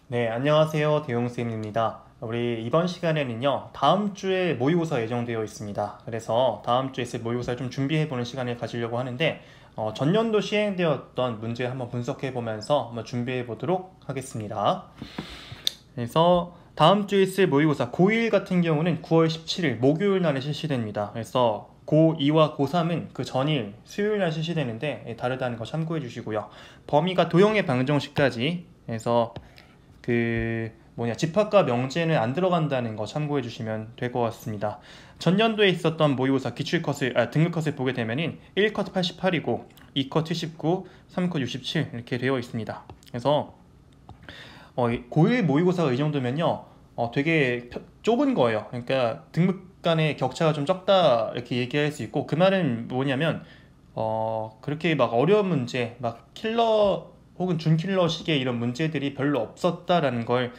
네, 안녕하세요. 대용쌤입니다. 우리 이번 시간에는요, 다음 주에 모의고사 예정되어 있습니다. 그래서 다음 주에 있을 모의고사를 좀 준비해보는 시간을 가지려고 하는데, 전년도 시행되었던 문제 한번 분석해보면서 한번 준비해보도록 하겠습니다. 그래서 다음 주에 있을 모의고사 고1 같은 경우는 9월 17일 목요일 날에 실시됩니다. 그래서 고2와 고3은 그 전일 수요일 날 실시되는데 다르다는 거 참고해 주시고요. 범위가 도형의 방정식까지 해서 집합과 명제는 안 들어간다는 거 참고해 주시면 될 것 같습니다. 전년도에 있었던 모의고사 등급컷을 보게 되면은 1컷 88이고 2컷 79, 3컷 67 이렇게 되어 있습니다. 그래서 고1 모의고사가 이 정도면요, 되게 좁은 거예요. 그러니까 등급 간의 격차가 좀 적다 이렇게 얘기할 수 있고, 그 말은 뭐냐면 그렇게 막 어려운 문제, 막 킬러 혹은 준킬러식의 이런 문제들이 별로 없었다라는 걸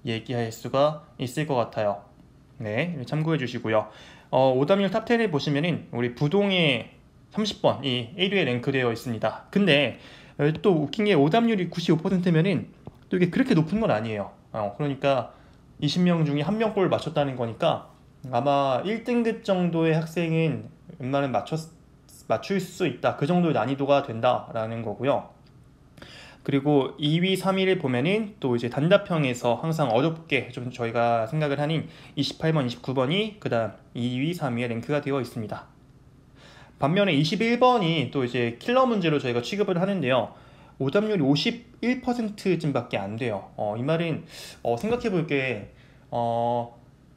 얘기할 수가 있을 것 같아요. 네, 참고해 주시고요. 오답률 탑10을 보시면은 우리 부동의 30번이 1위에 랭크되어 있습니다. 근데 또 웃긴 게 오답률이 95%면은 또 이게 그렇게 높은 건 아니에요. 그러니까 20명 중에 1명꼴 맞췄다는 거니까 아마 1등급 정도의 학생은 웬만하면 맞출 수 있다. 그 정도의 난이도가 된다라는 거고요. 그리고 2위, 3위를 보면은 또 이제 단답형에서 항상 어렵게 좀 저희가 생각을 하는 28번, 29번이 그다음 2위, 3위에 랭크가 되어 있습니다. 반면에 21번이 또 이제 킬러 문제로 저희가 취급을 하는데요. 오답률이 51%쯤밖에 안 돼요. 이 말은 생각해 볼게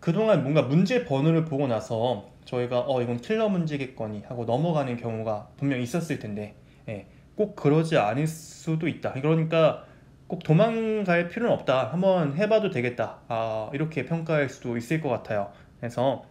그동안 뭔가 문제 번호를 보고 나서 저희가 이건 킬러 문제겠거니 하고 넘어가는 경우가 분명 있었을 텐데 예, 꼭 그러지 않을 수도 있다. 그러니까 꼭 도망갈 필요는 없다. 한번 해봐도 되겠다. 이렇게 평가할 수도 있을 것 같아요. 그래서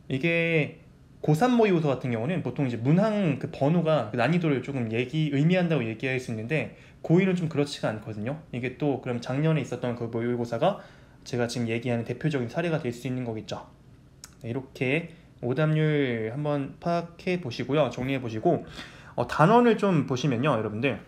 이게 고3 모의고사 같은 경우는 보통 이제 문항 그 번호가 그 난이도를 조금 의미한다고 얘기할 수 있는데 고1은 좀 그렇지가 않거든요. 이게 또 그럼 작년에 있었던 그 모의고사가 제가 지금 얘기하는 대표적인 사례가 될 수 있는 거겠죠. 네, 이렇게 오답률 한번 파악해 보시고요. 정리해 보시고 단원을 좀 보시면요, 여러분들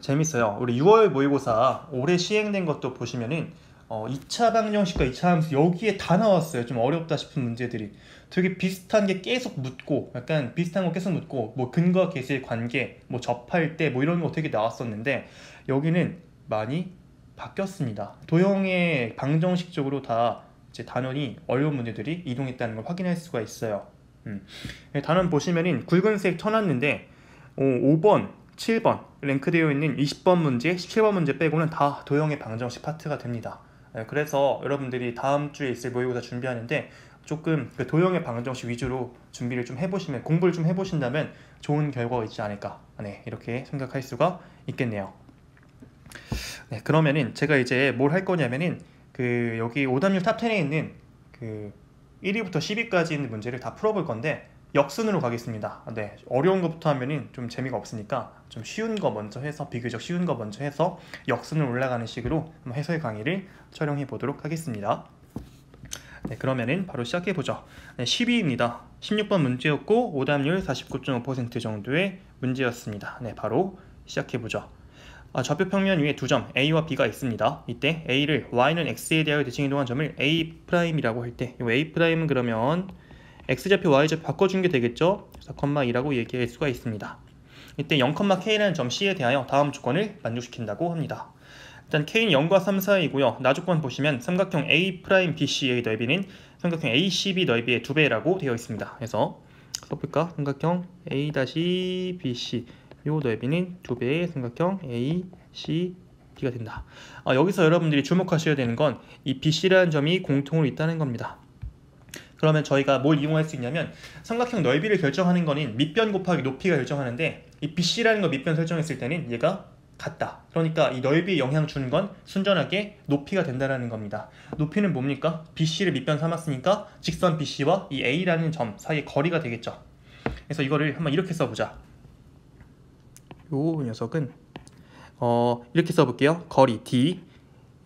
재밌어요. 우리 6월 모의고사 올해 시행된 것도 보시면은 2차 방정식과 2차 함수 여기에 다 나왔어요. 좀 어렵다 싶은 문제들이 되게 비슷한 게 계속 묻고 약간 비슷한 거 계속 묻고 뭐 근거 계수의 관계 뭐 접할 때 뭐 이런 거 되게 나왔었는데 여기는 많이 바뀌었습니다. 도형의 방정식적으로 다 이제 단원이 어려운 문제들이 이동했다는 걸 확인할 수가 있어요. 단원 보시면은 굵은색 쳐놨는데 5번, 7번 랭크되어 있는 20번 문제, 17번 문제 빼고는 다 도형의 방정식 파트가 됩니다. 그래서 여러분들이 다음 주에 있을 모의고사 준비하는데 조금 그 도형의 방정식 위주로 준비를 좀 해보시면 공부를 좀 해보신다면 좋은 결과가 있지 않을까 이렇게 생각할 수가 있겠네요. 네, 그러면은 제가 이제 뭘 할 거냐면은 그 여기 오답률 탑10에 있는 그 1위부터 10위까지 있는 문제를 다 풀어볼 건데 역순으로 가겠습니다. 네, 어려운 것부터 하면은 좀 재미가 없으니까 좀 쉬운 거 먼저 해서 비교적 쉬운 거 먼저 해서 역순으로 올라가는 식으로 한번 해설 강의를 촬영해 보도록 하겠습니다. 네, 그러면은 바로 시작해 보죠. 네, 10위입니다. 16번 문제였고 오답률 49.5% 정도의 문제였습니다. 네, 바로 시작해 보죠. 좌표 평면 위에 두 점 A와 B가 있습니다. 이때 A를 Y는 X에 대하여 대칭 이동한 점을 A'이라고 할 때 이 A'은 그러면 X좌표, Y좌표 바꿔준 게 되겠죠? 그래서 2라고 얘기할 수가 있습니다. 이때 0,K라는 점 C에 대하여 다음 조건을 만족시킨다고 합니다. 일단 K는 0과 3 사이고요. 나조건 보시면 삼각형 A'BC의 넓이는 삼각형 ACB 넓이의 2배라고 되어 있습니다. 그래서 써볼까? 삼각형 A-BC 요 넓이는 2배의 삼각형 ACB가 된다. 여기서 여러분들이 주목하셔야 되는 건 이 BC라는 점이 공통으로 있다는 겁니다. 그러면 저희가 뭘 이용할 수 있냐면 삼각형 넓이를 결정하는 거는 밑변 곱하기 높이가 결정하는데 이 BC라는 거 밑변 설정했을 때는 얘가 같다. 그러니까 이 넓이에 영향 주는 건 순전하게 높이가 된다는 겁니다. 높이는 뭡니까? BC를 밑변 삼았으니까 직선 BC와 이 A라는 점 사이의 거리가 되겠죠. 그래서 이거를 한번 이렇게 써보자. 요 녀석은 이렇게 써볼게요. 거리 D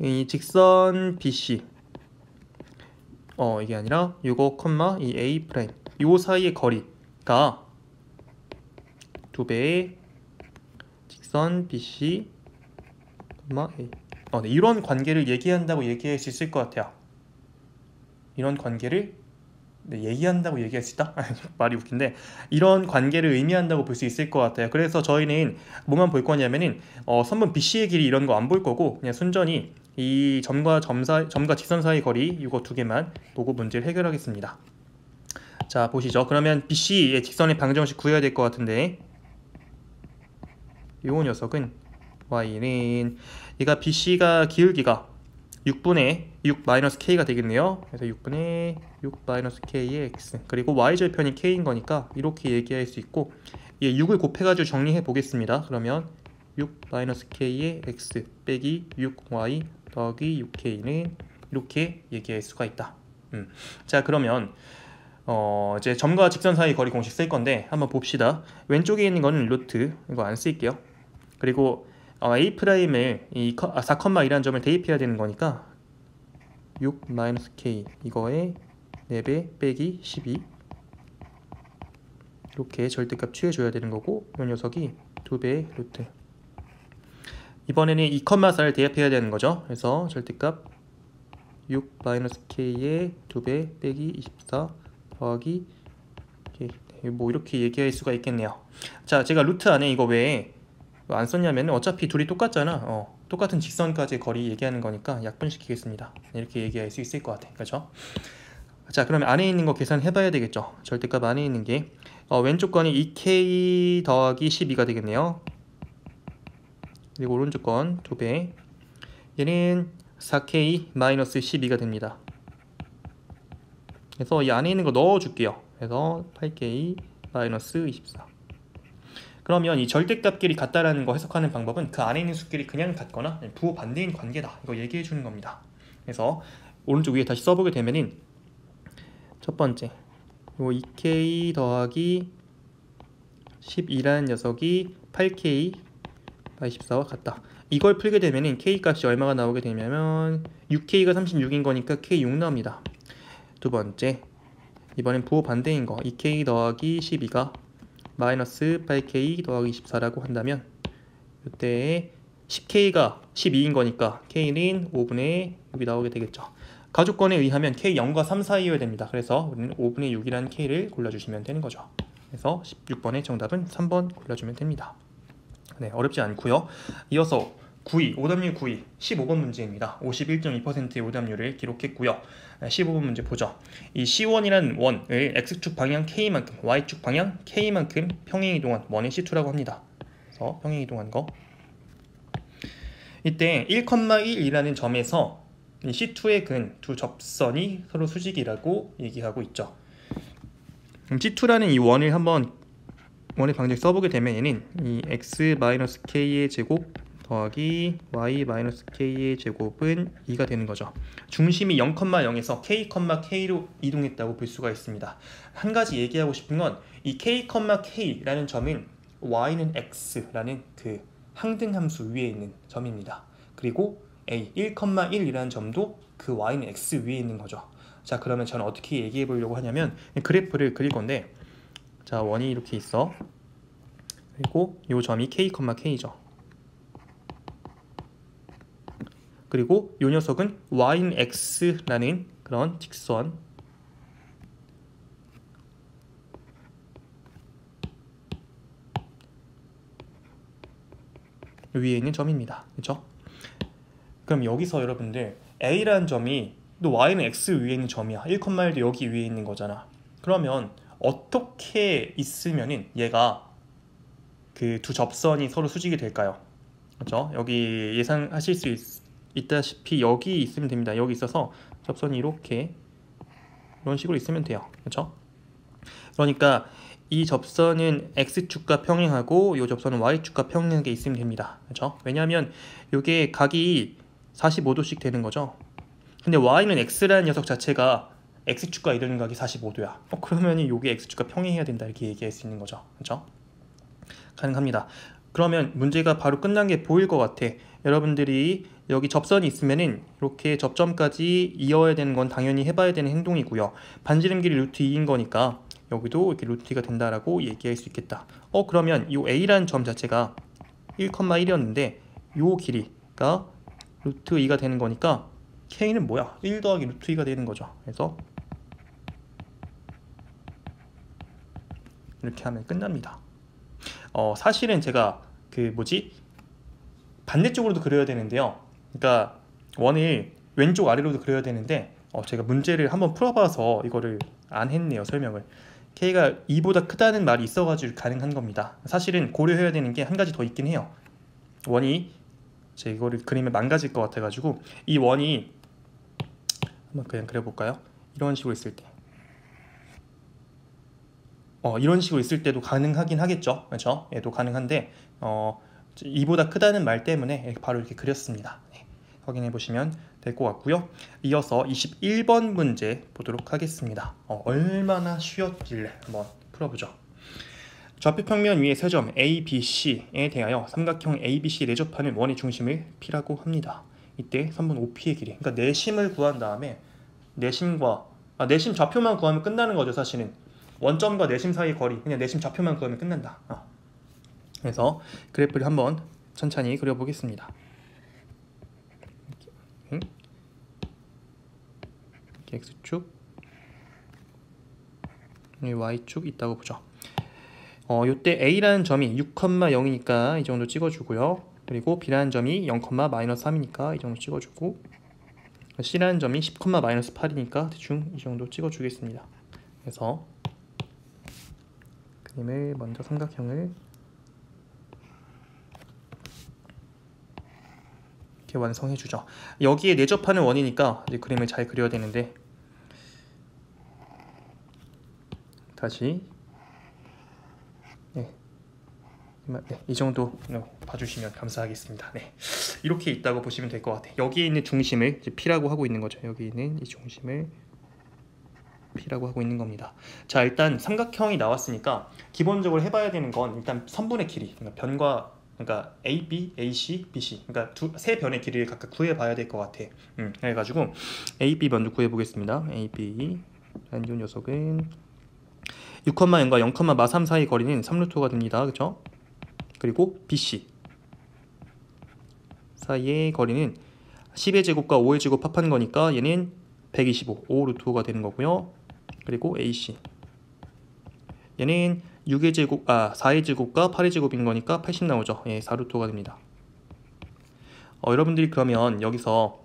이 직선 BC 이게 아니라 요거 콤마 이 A 프라임 요 사이의 거리가 2배의 직선 BC 콤마 A 네, 이런 관계를 얘기한다고 얘기할 수 있을 것 같아요. 이런 관계를 얘기한다고 얘기할 수 있다? 말이 웃긴데 이런 관계를 의미한다고 볼 수 있을 것 같아요. 그래서 저희는 뭐만 볼 거냐면은 선분 BC의 길이 이런 거 안 볼 거고 그냥 순전히 이 점과 직선 사이 거리 이거 두 개만 보고 문제를 해결하겠습니다. 자 보시죠. 그러면 BC의 직선의 방정식 구해야 될 것 같은데 요 녀석은 y는 얘가 BC가 기울기가 6분의 6 마이너스 k가 되겠네요. 그래서 6분의 6 마이너스 k의 x 그리고 y절편이 k인 거니까 이렇게 얘기할 수 있고 얘 6을 곱해가지고 정리해 보겠습니다. 그러면 6 마이너스 k의 x 빼기 6y 더하기 6k는 이렇게 얘기할 수가 있다. 자 그러면 이제 점과 직선 사이 거리 공식 쓸 건데 한번 봅시다. 왼쪽에 있는 거는 루트 이거 안 쓸게요. 그리고 A'을 4,2라는 점을 대입해야 되는 거니까 6-K 이거에 4배 빼기 12 이렇게 절대값 취해줘야 되는 거고 이 녀석이 2배의 루트 이번에는 2,4를 대입해야 되는 거죠. 그래서 절대값 6-K의 2배 빼기 24 더하기 뭐 이렇게 얘기할 수가 있겠네요. 자 제가 루트 안에 이거 왜 안 썼냐면 어차피 둘이 똑같잖아. 똑같은 직선까지 거리 얘기하는 거니까 약분시키겠습니다. 이렇게 얘기할 수 있을 것 같아. 그렇죠? 자 그러면 안에 있는 거 계산해 봐야 되겠죠. 절대값 안에 있는 게 왼쪽 건이 2k 더하기 12가 되겠네요. 그리고 오른쪽 건 2배 얘는 4k 마이너스 12가 됩니다. 그래서 이 안에 있는 거 넣어 줄게요. 그래서 8k 마이너스 24 그러면 이 절대값끼리 같다라는 거 해석하는 방법은 그 안에 있는 수끼리 그냥 같거나 부호 반대인 관계다 이거 얘기해 주는 겁니다. 그래서 오른쪽 위에 다시 써보게 되면은 첫 번째 요 2k 더하기 12라는 녀석이 8k 24와 같다. 이걸 풀게 되면은 k 값이 얼마가 나오게 되냐면 6k가 36인 거니까 k 6 나옵니다. 두 번째 이번엔 부호 반대인 거 2k 더하기 12가 마이너스 8k 더하기 24라고 한다면 이때 10k가 12인 거니까 k는 5분의 6이 나오게 되겠죠. 가족권에 의하면 k 0과 3 사이여야 됩니다. 그래서 우리는 5분의 6이라는 k를 골라주시면 되는 거죠. 그래서 16번의 정답은 3번 골라주면 됩니다. 네, 어렵지 않고요. 이어서 9위, 오답률 9위, 15번 문제입니다. 51.2%의 오답률을 기록했고요. 15번 문제 보죠. 이 C1이라는 원을 X축 방향 K만큼, Y축 방향 K만큼 평행이동한 원의 C2라고 합니다. 그래서 평행이동한 거. 이때 1,1이라는 점에서 이 C2의 근 두 접선이 서로 수직이라고 얘기하고 있죠. 그럼 C2라는 이 원을 한번 원의 방정식 써보게 되면 얘는 이 X-K의 제곱 더하기 y-k의 제곱은 2가 되는 거죠. 중심이 0,0에서 k,k로 이동했다고 볼 수가 있습니다. 한 가지 얘기하고 싶은 건 이 k,k라는 점은 y는 x라는 그 항등함수 위에 있는 점입니다. 그리고 a 1,1이라는 점도 그 y는 x 위에 있는 거죠. 자 그러면 저는 어떻게 얘기해 보려고 하냐면 그래프를 그릴 건데 자 원이 이렇게 있어. 그리고 이 점이 k,k죠. 그리고 이 녀석은 y는 x라는 그런 직선 위에 있는 점입니다. 그렇죠? 그럼 여기서 여러분들 a라는 점이 또 y는 x 위에 있는 점이야. 1,1도 여기 위에 있는 거잖아. 그러면 어떻게 있으면은 얘가 그 두 접선이 서로 수직이 될까요? 그렇죠? 여기 예상하실 수 있다시피 여기 있으면 됩니다. 여기 있어서 접선이 이렇게 이런 식으로 있으면 돼요. 그렇죠? 그러니까 이 접선은 x축과 평행하고 이 접선은 y축과 평행하게 있으면 됩니다. 그렇죠? 왜냐하면 이게 각이 45도씩 되는 거죠. 근데 y는 x라는 녀석 자체가 x축과 이루는 각이 45도야. 그러면 이게 x축과 평행해야 된다 이렇게 얘기할 수 있는 거죠. 그렇죠? 가능합니다. 그러면 문제가 바로 끝난 게 보일 것 같아. 여러분들이 여기 접선이 있으면은 이렇게 접점까지 이어야 되는 건 당연히 해봐야 되는 행동이고요. 반지름 길이 루트 2인 거니까 여기도 이렇게 루트 2가 된다라고 얘기할 수 있겠다. 그러면 이 A라는 점 자체가 1,1이었는데 이 길이가 루트 2가 되는 거니까 K는 뭐야? 1 더하기 루트 2가 되는 거죠. 그래서 이렇게 하면 끝납니다. 사실은 제가 반대쪽으로도 그려야 되는데요. 그러니까 원을 왼쪽 아래로도 그려야 되는데 제가 문제를 한번 풀어봐서 이거를 안 했네요. 설명을. K가 2보다 크다는 말이 있어가지고 가능한 겁니다. 사실은 고려해야 되는 게 한 가지 더 있긴 해요. 원이 제가 이거를 그리면 망가질 것 같아가지고 이 원이 한번 그냥 그려볼까요? 이런 식으로 있을 때 이런 식으로 있을 때도 가능하긴 하겠죠. 그렇죠? 얘도 가능한데 2보다 크다는 말 때문에 바로 이렇게 그렸습니다. 네, 확인해 보시면 될 것 같고요. 이어서 21번 문제 보도록 하겠습니다. 얼마나 쉬웠길래 한번 풀어보죠. 좌표 평면 위의 세 점 A, B, C에 대하여 삼각형 A, B, C 내접하는 원의 중심을 P라고 합니다. 이때 3분 OP의 길이, 그러니까 내심을 구한 다음에 내심 좌표만 구하면 끝나는 거죠. 사실은 원점과 내심 사이의 거리, 그냥 내심 좌표만 구하면 끝난다. 그래서 그래프를 한번 천천히 그려보겠습니다. 이렇게 X축, Y축 있다고 보죠. 이때 A라는 점이 6,0이니까 이 정도 찍어주고요. 그리고 B라는 점이 0,-3이니까 이 정도 찍어주고, C라는 점이 10,-8이니까 대충 이 정도 찍어주겠습니다. 그래서 그림을 먼저 삼각형을 이렇게 완성해주죠. 여기에 내접하는 원이니까 이제 그림을 잘 그려야 되는데, 다시 이 정도 봐주시면 감사하겠습니다. 네, 이렇게 있다고 보시면 될 것 같아요. 여기에 있는 중심을 이제 P라고 하고 있는 거죠. 여기 있는 이 중심을 P라고 하고 있는 겁니다. 자, 일단 삼각형이 나왔으니까 기본적으로 해봐야 되는 건 일단 선분의 길이, 그러니까 AB, AC, BC, 그러니까 세 변의 길이를 각각 구해봐야 될 것 같아. 그래가지고 AB 먼저 구해보겠습니다. AB 라는 이 녀석은 6,0과 0,-3 사이 거리는 3루트가 됩니다. 그렇죠? 그리고 BC 사이의 거리는 10의 제곱과 5의 제곱 합한 거니까 얘는 125, 5루트가 되는 거고요. 그리고 AC 얘는 4의 제곱과 8의 제곱인 거니까 80 나오죠. 예, 4루트가 됩니다. 여러분들이 그러면 여기서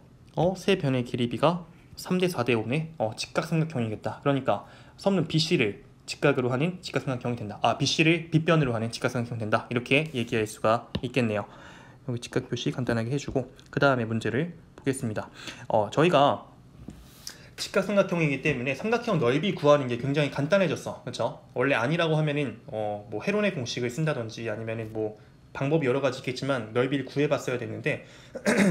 세 변의 길이비가 3대 4대 5네. 직각삼각형이겠다. 그러니까 선분 BC를 직각으로 하는 직각삼각형이 된다. BC를 빗변으로 하는 직각삼각형이 된다. 이렇게 얘기할 수가 있겠네요. 여기 직각 표시 간단하게 해주고 그 다음에 문제를 보겠습니다. 저희가 직각삼각형이기 때문에 삼각형 넓이 구하는 게 굉장히 간단해졌어. 그렇죠? 원래 아니라고 하면은 뭐 헤론의 공식을 쓴다든지 아니면은 뭐 방법이 여러 가지 있겠지만 넓이를 구해봤어야 됐는데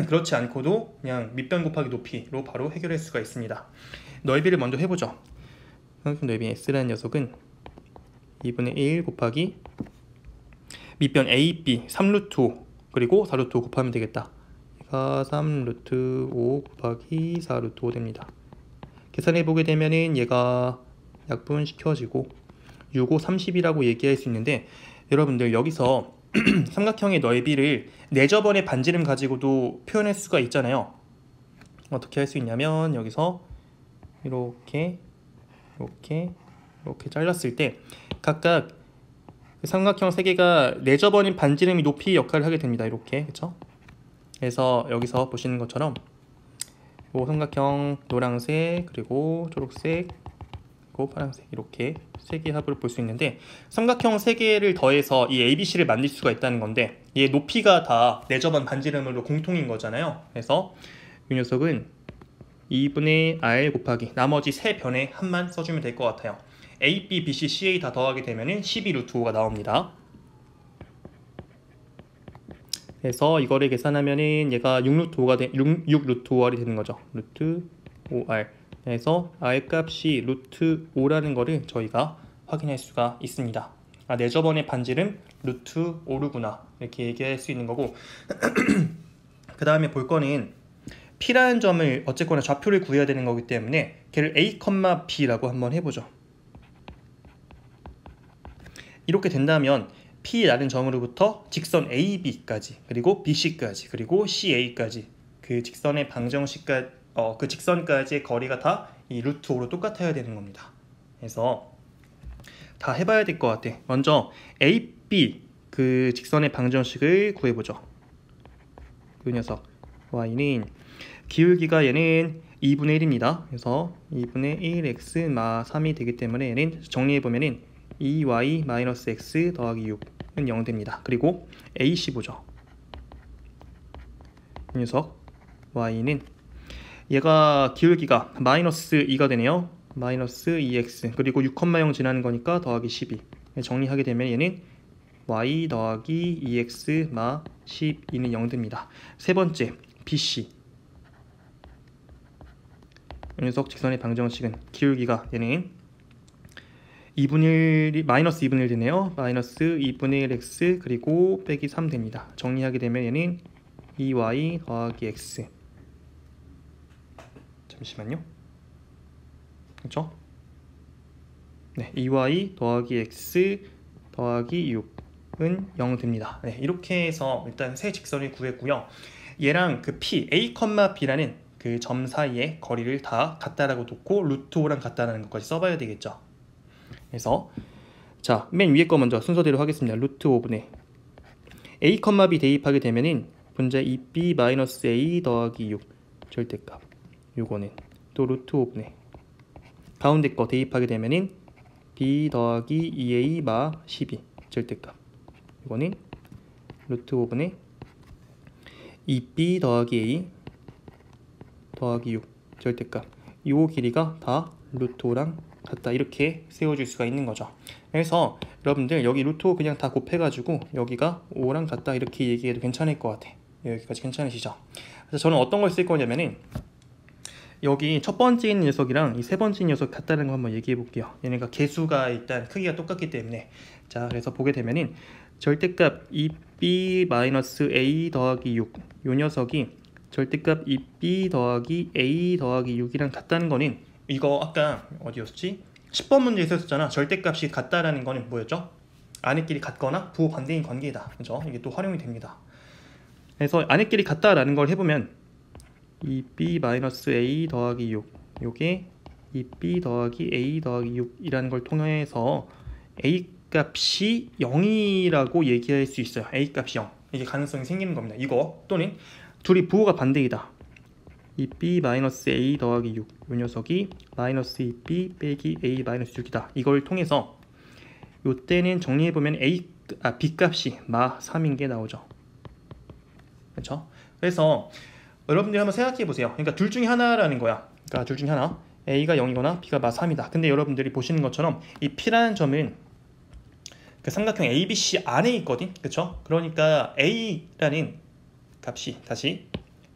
그렇지 않고도 그냥 밑변 곱하기 높이로 바로 해결할 수가 있습니다. 넓이를 먼저 해보죠. 삼각형 넓이 S라는 녀석은 2분의 1 곱하기 밑변 AB 3루트 5 그리고 4루트 5 곱하면 되겠다. 얘가 3루트 5 곱하기 4루트 5 됩니다. 계산해보게 되면은 얘가 약분시켜지고 6, 5, 30이라고 얘기할 수 있는데, 여러분들 여기서 삼각형의 넓이를 내저번의 반지름 가지고도 표현할 수가 있잖아요. 어떻게 할 수 있냐면 여기서 이렇게 잘랐을 때 각각 삼각형 3개가 내저번인 반지름이 높이 역할을 하게 됩니다. 이렇게, 그쵸? 그래서 여기서 보시는 것처럼 이 삼각형 노란색 그리고 초록색 그리고 파란색 이렇게 3개의 합을 볼 수 있는데, 삼각형 3개를 더해서 이 ABC를 만들 수가 있다는 건데 얘 높이가 다 내저번 반지름으로 공통인 거잖아요. 그래서 이 녀석은 2분의 R 곱하기 나머지 3변의 합만 써주면 될 것 같아요. A, B, B, C, CA 다 더하게 되면 12루트5가 나옵니다. 그래서 이거를 계산하면은 얘가 6루트 5R이 되는 거죠. 루트 5R. 그래서 R 값이 루트 5라는 거를 저희가 확인할 수가 있습니다. 내저번의 반지름 루트 5루구나 이렇게 얘기할 수 있는 거고 그 다음에 볼 거는 P라는 점을 어쨌거나 좌표를 구해야 되는 거기 때문에 걔를 A, B라고 한번 해보죠. 이렇게 된다면 P라는 점으로부터 직선 AB까지 그리고 BC까지 그리고 CA까지 그 직선의 방정식과 그 직선까지의 거리가 다 이 루트 5로 똑같아야 되는 겁니다. 그래서 다 해봐야 될 것 같아. 먼저 AB 그 직선의 방정식을 구해보죠. 그 녀석 y는 기울기가 얘는 2분의 1입니다. 그래서 2분의 1x 마 3이 되기 때문에 얘는 정리해보면은 2y-x 더하기 6은 0 됩니다. 그리고 AC 보죠. 이 녀석 y는 얘가 기울기가 마이너스 2가 되네요. 마이너스 2x 그리고 6,0 지나는 거니까 더하기 12 정리하게 되면 얘는 y 더하기 2x 마 12는 0 됩니다. 세 번째 BC 이 녀석 직선의 방정식은 기울기가 얘는 2분의 1, 마이너스 2분의 1 되네요. 마이너스 2분의 1x 그리고 빼기 3 됩니다. 정리하게 되면 얘는 2y 더하기 x 잠시만요. 그렇죠? 네, 2y 더하기 x 더하기 6은 0 됩니다. 네, 이렇게 해서 일단 세 직선을 구했고요. 얘랑 그 p, a, b라는 그 점 사이의 거리를 다 같다라고 놓고 루트 5랑 같다라는 것까지 써봐야 되겠죠. 그래서 자, 맨 위에 거 먼저 순서대로 하겠습니다. 루트 5분의 a, b 대입하게 되면은 분자 2b-a 더하기 6 절대값 요거는 또 루트 5분의 가운데 거 대입하게 되면은 b 더하기 2a 마 12 절대값 이거는 루트 5분의 2b 더하기 a 더하기 6 절대값 요 길이가 다 루트 5랑 같다 이렇게 세워줄 수가 있는 거죠. 그래서 여러분들 여기 루트 5 그냥 다 곱해가지고 여기가 5랑 같다 이렇게 얘기해도 괜찮을 것 같아. 여기까지 괜찮으시죠? 그래서 저는 어떤 걸 쓸 거냐면은 여기 첫 번째 있는 녀석이랑 이 세 번째 녀석 같다는 거 한번 얘기해 볼게요. 얘네가 개수가 일단 크기가 똑같기 때문에 자 그래서 보게 되면은 절대값 2b-a 더하기 6 요 녀석이 절대값 2b 더하기 a 더하기 6이랑 같다는 거는 이거 아까 어디였지? 10번 문제에서 했었잖아. 절대값이 같다라는 거는 뭐였죠? 안에끼리 같거나 부호 반대인 관계이다. 그죠? 이게 또 활용이 됩니다. 그래서 안에끼리 같다라는 걸 해보면 2b-a 더하기 6 요게 2b 더하기 a 더하기 6이라는 걸 통해서 a 값이 0이라고 얘기할 수 있어요. a 값이 0 이게 가능성이 생기는 겁니다. 이거 또는 둘이 부호가 반대이다. 2b-a 더하기 6 요 녀석이 마이너스 2b 빼기 a 마이너스 6이다. 이걸 통해서 요때는 정리해보면 b 값이 마 3인 게 나오죠. 그렇죠? 그래서 여러분들이 한번 생각해 보세요. 그러니까 둘 중에 하나라는 거야. 그러니까 둘 중에 하나 a가 0이거나 b가 마 3이다. 근데 여러분들이 보시는 것처럼 이 p라는 점은 그 삼각형 ABC 안에 있거든. 그쵸? 그러니까 a라는 값이 다시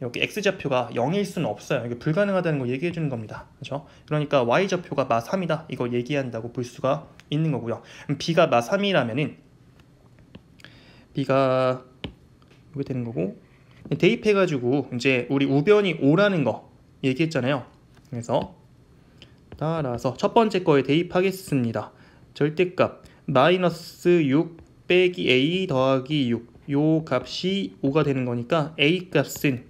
여기 x좌표가 0일 수는 없어요. 이게 불가능하다는 걸 얘기해 주는 겁니다. 그렇죠? 그러니까 y좌표가 마 3이다. 이걸 얘기한다고 볼 수가 있는 거고요. b가 마 3이라면은 b가 이게 되는 거고 대입해가지고 이제 우리 우변이 5라는 거 얘기했잖아요. 그래서 따라서 첫 번째 거에 대입하겠습니다. 절대값 마이너스 6 빼기 a 더하기 6 요 값이 5가 되는 거니까 a 값은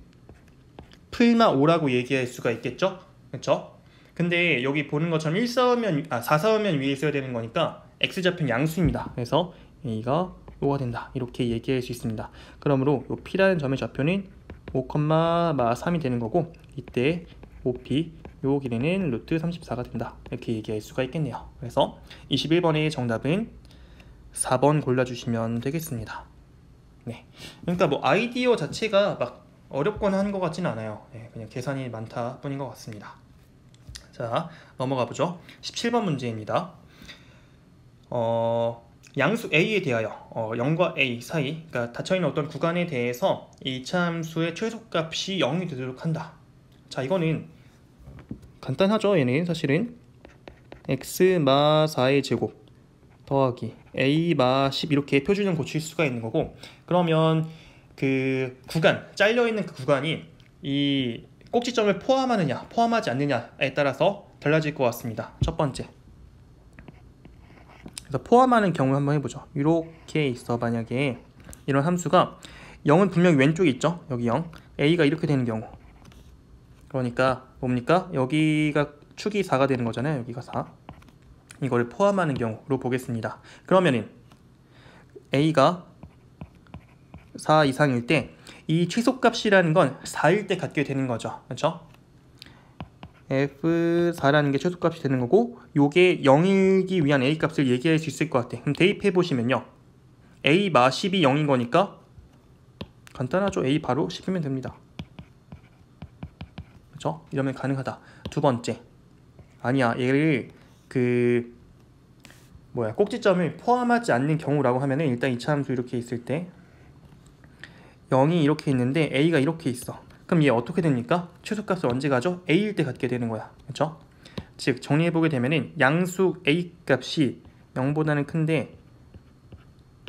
풀마 5라고 얘기할 수가 있겠죠? 그렇죠? 근데 여기 보는 것처럼 4사오면 위에 있어야 되는 거니까 x좌표는 양수입니다. 그래서 a가 5가 된다. 이렇게 얘기할 수 있습니다. 그러므로 요 p라는 점의 좌표는 5,3이 되는 거고 이때 5p 요 길이는 루트 34가 된다. 이렇게 얘기할 수가 있겠네요. 그래서 21번의 정답은 4번 골라주시면 되겠습니다. 네, 그러니까 뭐 아이디어 자체가 막 어렵거나 한 것 같지는 않아요. 네, 그냥 계산이 많다 뿐인 것 같습니다. 자, 넘어가 보죠. 17번 문제입니다. 양수 a에 대하여 0과 a 사이, 그러니까 닫혀있는 어떤 구간에 대해서 이 이차함수의 최소값이 0이 되도록 한다. 자, 이거는 간단하죠. 얘는 사실은 x 마 4의 제곱 더하기 a 마 10 이렇게 표준형 고칠 수가 있는 거고, 그러면 그 구간, 잘려있는 그 구간이 이 꼭지점을 포함하느냐 포함하지 않느냐에 따라서 달라질 것 같습니다. 첫 번째, 그래서 포함하는 경우 한번 해보죠. 이렇게 있어. 만약에 이런 함수가 0은 분명히 왼쪽에 있죠. 여기 0. A가 이렇게 되는 경우. 그러니까 뭡니까? 여기가 축이 4가 되는 거잖아요. 여기가 4. 이거를 포함하는 경우로 보겠습니다. 그러면은 A가 4 이상일 때 이 최소값이라는 건 4일 때 갖게 되는 거죠. 그렇죠? F4라는 게 최소값이 되는 거고, 요게 0이기 위한 A값을 얘기할 수 있을 것 같아. 그럼 대입해 보시면요, A 마 10이 0인 거니까 간단하죠. A 바로 10이면 됩니다. 그렇죠? 이러면 가능하다. 두 번째, 아니야, 얘를 꼭지점을 포함하지 않는 경우라고 하면은, 일단 이차 함수 이렇게 있을 때 0이 이렇게 있는데 A가 이렇게 있어. 그럼 얘 어떻게 됩니까? 최소값을 언제 가죠? A일 때 갖게 되는 거야. 그렇죠? 즉 정리해보게 되면은 양수 A 값이 0보다는 큰데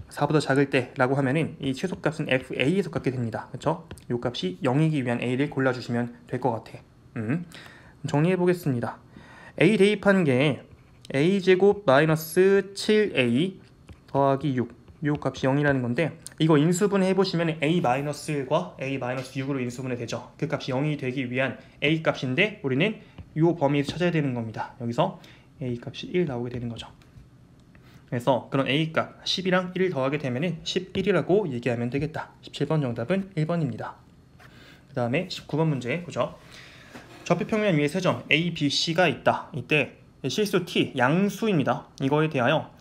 4보다 작을 때 라고 하면은 이 최소값은 FA에서 갖게 됩니다. 그렇죠? 이 값이 0이기 위한 A를 골라주시면 될 것 같아. 정리해보겠습니다. A 대입한 게 A제곱 마이너스 7A 더하기 6, 이 값이 0이라는 건데, 이거 인수분 해보시면 A-1과 A-6으로 인수분해 되죠. 그 값이 0이 되기 위한 A 값인데 우리는 이 범위에서 찾아야 되는 겁니다. 여기서 A 값이 1 나오게 되는 거죠. 그래서 그런 A 값 10이랑 1을 더하게 되면 11이라고 얘기하면 되겠다. 17번 정답은 1번입니다. 그 다음에 19번 문제 보죠. 좌표평면 위에 세 점 A, B, C가 있다. 이때 실수 T, 양수입니다. 이거에 대하여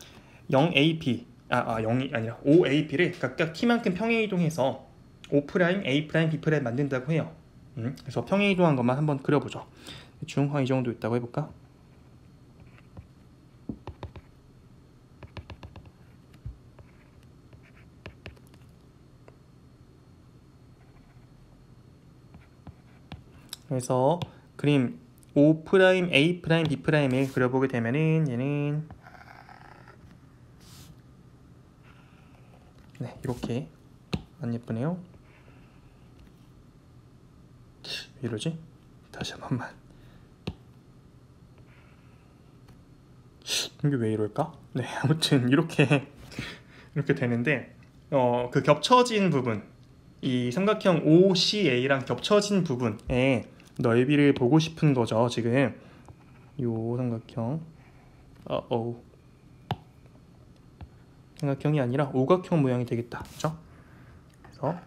0AP 0이 아니라 5AP를 각각 T만큼 평행 이동해서 O', A', B' 만든다고 해요. 그래서 평행 이동한 것만 한번 그려보죠. 대충 이 정도 있다고 해볼까? 그래서 그림 O', A', B'을 그려보게 되면은 얘는 이렇게 안 예쁘네요. 왜 이러지? 다시 한 번만. 이게 왜 이럴까? 아무튼 이렇게 되는데, 그 겹쳐진 부분, 이 삼각형 OCA랑 겹쳐진 부분의 넓이를 보고 싶은 거죠. 지금 요 삼각형 삼각형이 아니라 오각형 모양이 되겠다. 그렇죠? 그래서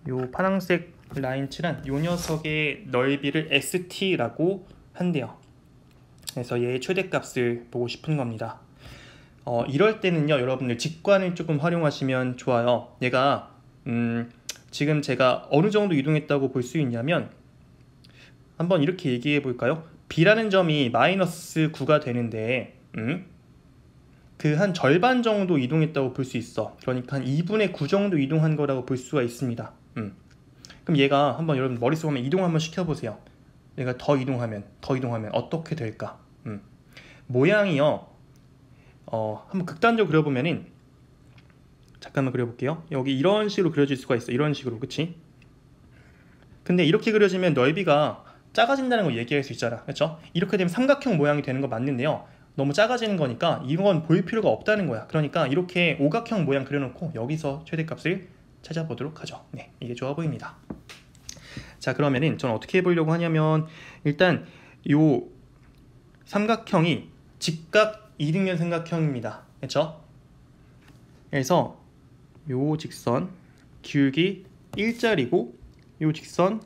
요 파란색 라인 칠한 요 녀석의 넓이를 ST라고 한대요. 그래서 얘의 최대값을 보고 싶은 겁니다. 이럴 때는요, 여러분들 직관을 조금 활용하시면 좋아요. 얘가 지금 제가 어느 정도 이동했다고 볼 수 있냐면, 한번 이렇게 얘기해 볼까요? B라는 점이 마이너스 9가 되는데 그 한 절반 정도 이동했다고 볼 수 있어. 그러니까 한 2분의 9 정도 이동한 거라고 볼 수가 있습니다. 그럼 얘가 한번 여러분 머릿속에 한번 이동 한번 시켜보세요. 얘가 더 이동하면 어떻게 될까? 모양이요, 한번 극단적으로 그려보면은, 잠깐만 그려볼게요. 여기 이런 식으로 그려질 수가 있어. 이런 식으로, 그치? 근데 이렇게 그려지면 넓이가 작아진다는 걸 얘기할 수 있잖아. 그렇죠? 이렇게 되면 삼각형 모양이 되는 거 맞는데요, 너무 작아지는 거니까 이건 볼 필요가 없다는 거야. 그러니까 이렇게 오각형 모양 그려놓고 여기서 최대값을 찾아보도록 하죠. 이게 좋아 보입니다. 자, 그러면은 저는 어떻게 해보려고 하냐면, 일단 요 삼각형이 직각 이등변 삼각형입니다. 그렇죠? 그래서 요 직선 기울기 1짜리고 요 직선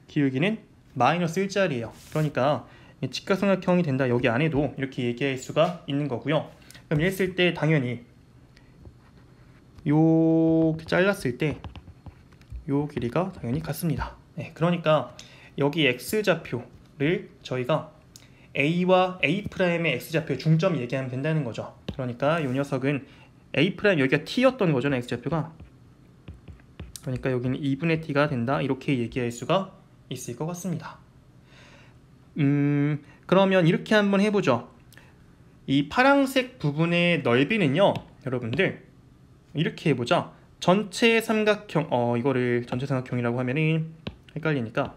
기울기는 마이너스 1짜리예요. 그러니까 직각삼각형이 된다, 여기 안에도 이렇게 얘기할 수가 있는 거고요. 그럼 이랬을 때 당연히 요렇게 잘랐을 때 요 길이가 당연히 같습니다. 그러니까 여기 x좌표를 저희가 a와 a'의 x좌표의 중점 얘기하면 된다는 거죠. 그러니까 이 녀석은 a' 여기가 t였던 거죠, x좌표가. 그러니까 여기는 2분의 t가 된다, 이렇게 얘기할 수가 있을 것 같습니다. 그러면 이렇게 한번 해보죠. 이 파란색 부분의 넓이는요, 여러분들 이렇게 해보자. 전체 삼각형, 이거를 전체 삼각형이라고 하면은 헷갈리니까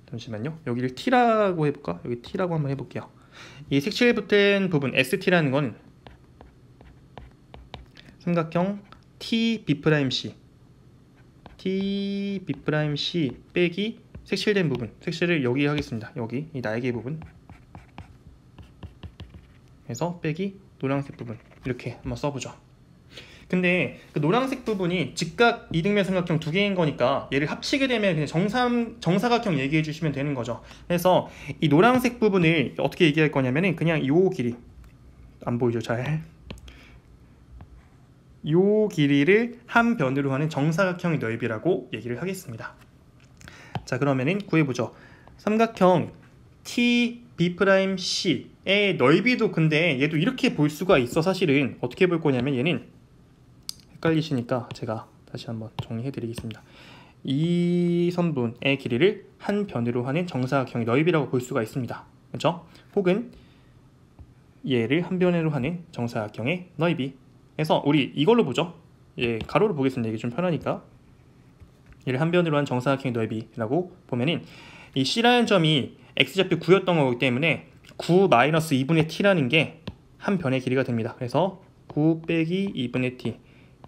잠시만요. 여기를 t라고 해볼까? 여기 t라고 한번 해볼게요. 이 색칠 붙은 부분 ST라는 건 삼각형 t b'(c) t b'(c) 빼기 색칠된 부분, 색칠을 여기 하겠습니다. 여기 이 날개 부분 해서 빼기 노란색 부분, 이렇게 한번 써보죠. 근데 그 노란색 부분이 직각 이등변 삼각형 두 개인 거니까 얘를 합치게 되면 그냥 정사각형 얘기해 주시면 되는 거죠. 그래서 이 노란색 부분을 어떻게 얘기할 거냐면은 그냥 요 길이, 안 보이죠 잘, 요 길이를 한 변으로 하는 정사각형의 넓이라고 얘기를 하겠습니다. 자, 그러면은 구해보죠. 삼각형 TB'C의 넓이도, 근데 얘도 이렇게 볼 수가 있어. 사실은 어떻게 볼 거냐면, 얘는 헷갈리시니까 제가 다시 한번 정리해 드리겠습니다. 이 선분의 길이를 한 변으로 하는 정사각형의 넓이라고 볼 수가 있습니다. 그렇죠? 혹은 얘를 한 변으로 하는 정사각형의 넓이. 그래서 우리 이걸로 보죠. 예, 가로로 보겠습니다. 이게 좀 편하니까. 얘를 한 변으로 한 정사각형의 넓이라고 보면은 이 C라는 점이 X좌표 9였던 거기 때문에 9-2분의 T라는 게 한 변의 길이가 됩니다. 그래서 9 빼기 2분의 T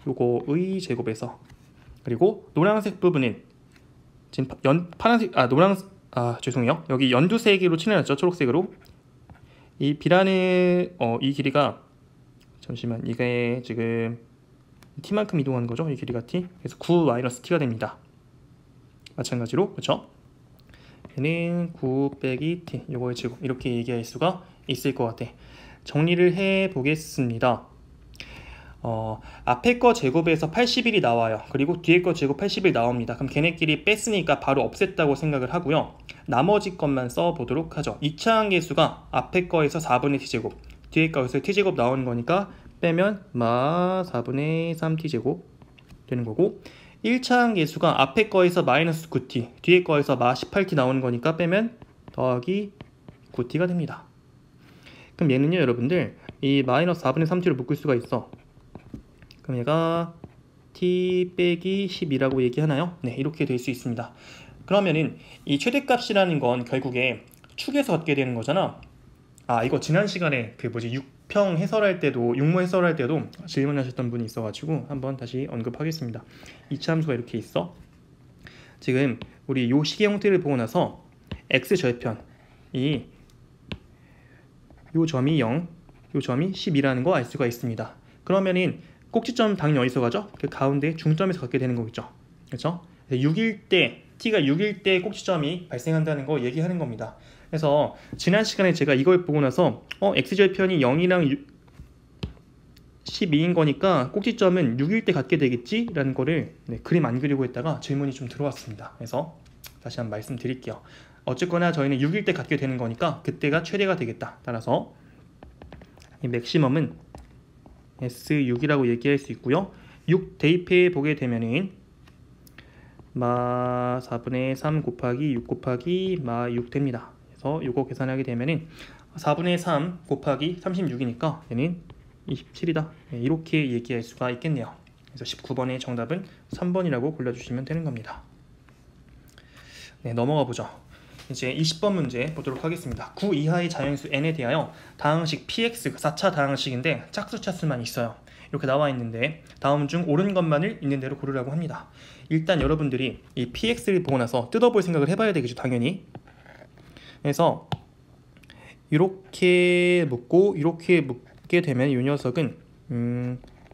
요거의 제곱에서, 그리고 노란색 부분은 지금 죄송해요. 여기 연두색으로 칠해놨죠. 초록색으로. 이 B라는 이 길이가, 잠시만, 이게 지금 T만큼 이동하는 거죠. 이 길이가 T. 그래서 9-T가 됩니다. 마찬가지로, 그렇죠? 얘는 9 빼기 T, 요거의 제곱, 이렇게 얘기할 수가 있을 것 같아. 정리를 해 보겠습니다. 앞에 거 제곱에서 81이 나와요. 그리고 뒤에 거 제곱 81 나옵니다. 그럼 걔네끼리 뺐으니까 바로 없앴다고 생각을 하고요. 나머지 것만 써보도록 하죠. 2차항 계수가 앞에 거에서 4분의 t제곱, 뒤에 거에서 t제곱 나오는 거니까 빼면 마 4분의 3t제곱 되는 거고, 1차항 계수가 앞에 거에서 마이너스 9t, 뒤에 거에서 마 18t 나오는 거니까 빼면 더하기 9t가 됩니다. 그럼 얘는요, 여러분들, 이 마이너스 4분의 3t로 묶을 수가 있어. 그럼 얘가 t 빼기 10이라고 얘기하나요? 네, 이렇게 될 수 있습니다. 그러면은 이 최대값이라는 건 결국에 축에서 갖게 되는 거잖아. 이거 지난 시간에 육평 해설할 때도, 육모 해설할 때도 질문하셨던 분이 있어가지고 한번 다시 언급하겠습니다. 이차 함수가 이렇게 있어. 지금 우리 요 식의 형태를 보고 나서 x절편, 요 점이 0, 요 점이 10이라는 거 알 수가 있습니다. 그러면은 꼭지점 당연히 어디서 가죠? 그 가운데 중점에서 갖게 되는 거겠죠. 그렇죠? 6일 때, t가 6일 때 꼭지점이 발생한다는 거 얘기하는 겁니다. 그래서 지난 시간에 제가 이걸 보고 나서 x절편이 0이랑 12인 거니까 꼭지점은 6일 때 갖게 되겠지? 라는 거를 그림 안 그리고 했다가 질문이 좀 들어왔습니다. 그래서 다시 한번 말씀드릴게요. 어쨌거나 저희는 6일 때 갖게 되는 거니까 그때가 최대가 되겠다. 따라서 이 맥시멈은 S6이라고 얘기할 수 있고요. 6 대입해 보게 되면은 마 4분의 3 곱하기 6 곱하기 마 6 됩니다. 그래서 이거 계산하게 되면은 4분의 3 곱하기 36이니까 얘는 27이다. 이렇게 얘기할 수가 있겠네요. 그래서 19번의 정답은 3번이라고 골라주시면 되는 겁니다. 네, 넘어가 보죠. 이제 20번 문제 보도록 하겠습니다. 9 이하의 자연수 n에 대하여 다항식 px, 4차 다항식인데 짝수 차수만 있어요. 이렇게 나와 있는데 다음 중 옳은 것만을 있는 대로 고르라고 합니다. 일단 여러분들이 이 px를 보고 나서 뜯어볼 생각을 해봐야 되겠죠, 당연히. 그래서 이렇게 묶고 이렇게 묶게 되면 이 녀석은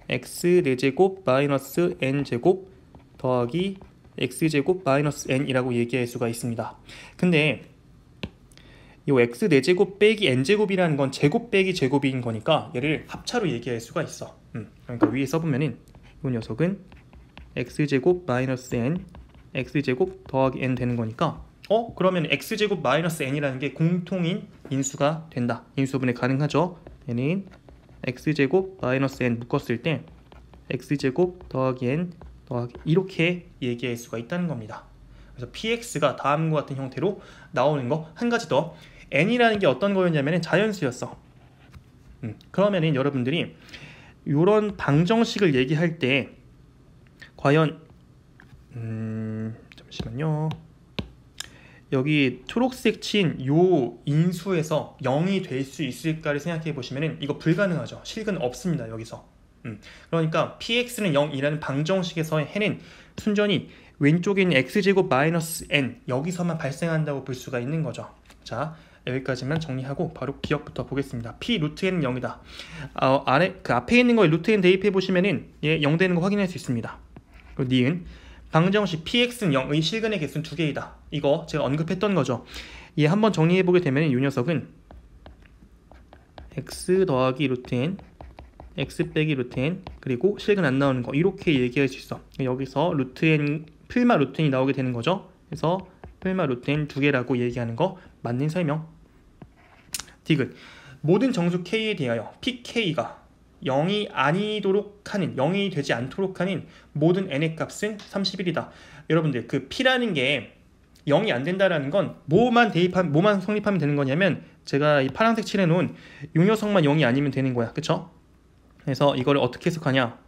x 4제곱 마이너스 n제곱 더하기 x제곱 마이너스 n이라고 얘기할 수가 있습니다. 근데 이 x 4제곱 빼기 n제곱이라는 건 제곱 빼기 제곱인 거니까 얘를 합차로 얘기할 수가 있어. 그러니까 위에 써보면은 이 녀석은 x제곱 마이너스 n, x제곱 더하기 n 되는 거니까 그러면 x제곱 마이너스 n이라는 게 공통인 인수가 된다. 인수분해 가능하죠. 얘는 x제곱 마이너스 n 묶었을 때 x제곱 더하기 n 더하기 이렇게 얘기할 수가 있다는 겁니다. 그래서 px가 다음과 같은 형태로 나오는 거. 한 가지 더, n이라는 게 어떤 거였냐면 자연수였어. 그러면은 여러분들이 이런 방정식을 얘기할 때 과연 잠시만요. 여기 초록색 친 요 인수에서 0이 될 수 있을까를 생각해 보시면은 이거 불가능하죠. 실근 없습니다. 여기서 그러니까 px는 0이라는 방정식에서의 해는 순전히 왼쪽에 있는 x제곱 마이너스 n 여기서만 발생한다고 볼 수가 있는 거죠. 자, 여기까지만 정리하고 바로 기억부터 보겠습니다. p 루트 n은 0이다. 그 앞에 있는 거에 루트 n 대입해 보시면은 0 되는 거 확인할 수 있습니다. 그리고 니은 방정식 px는 0의 실근의 개수는 2개이다. 이거 제가 언급했던 거죠. 얘 한번 정리해 보게 되면 이 녀석은 x 더하기 루트 n x 빼기 루트 n 그리고 실근 안 나오는 거 이렇게 얘기할 수 있어. 여기서 루트 n 풀마 루트 n이 나오게 되는 거죠. 그래서 풀마 루트 n 2개라고 얘기하는 거 맞는 설명. 디귿 모든 정수 k에 대하여 pk가 0이 아니도록 하는 0이 되지 않도록 하는 모든 n의 값은 31이다. 여러분들 그 p라는 게 0이 안 된다라는 건 뭐만 성립하면 되는 거냐면 제가 이 파란색 칠해 놓은 요 녀석만 0이 아니면 되는 거야. 그쵸? 그래서 이거를 어떻게 해석하냐?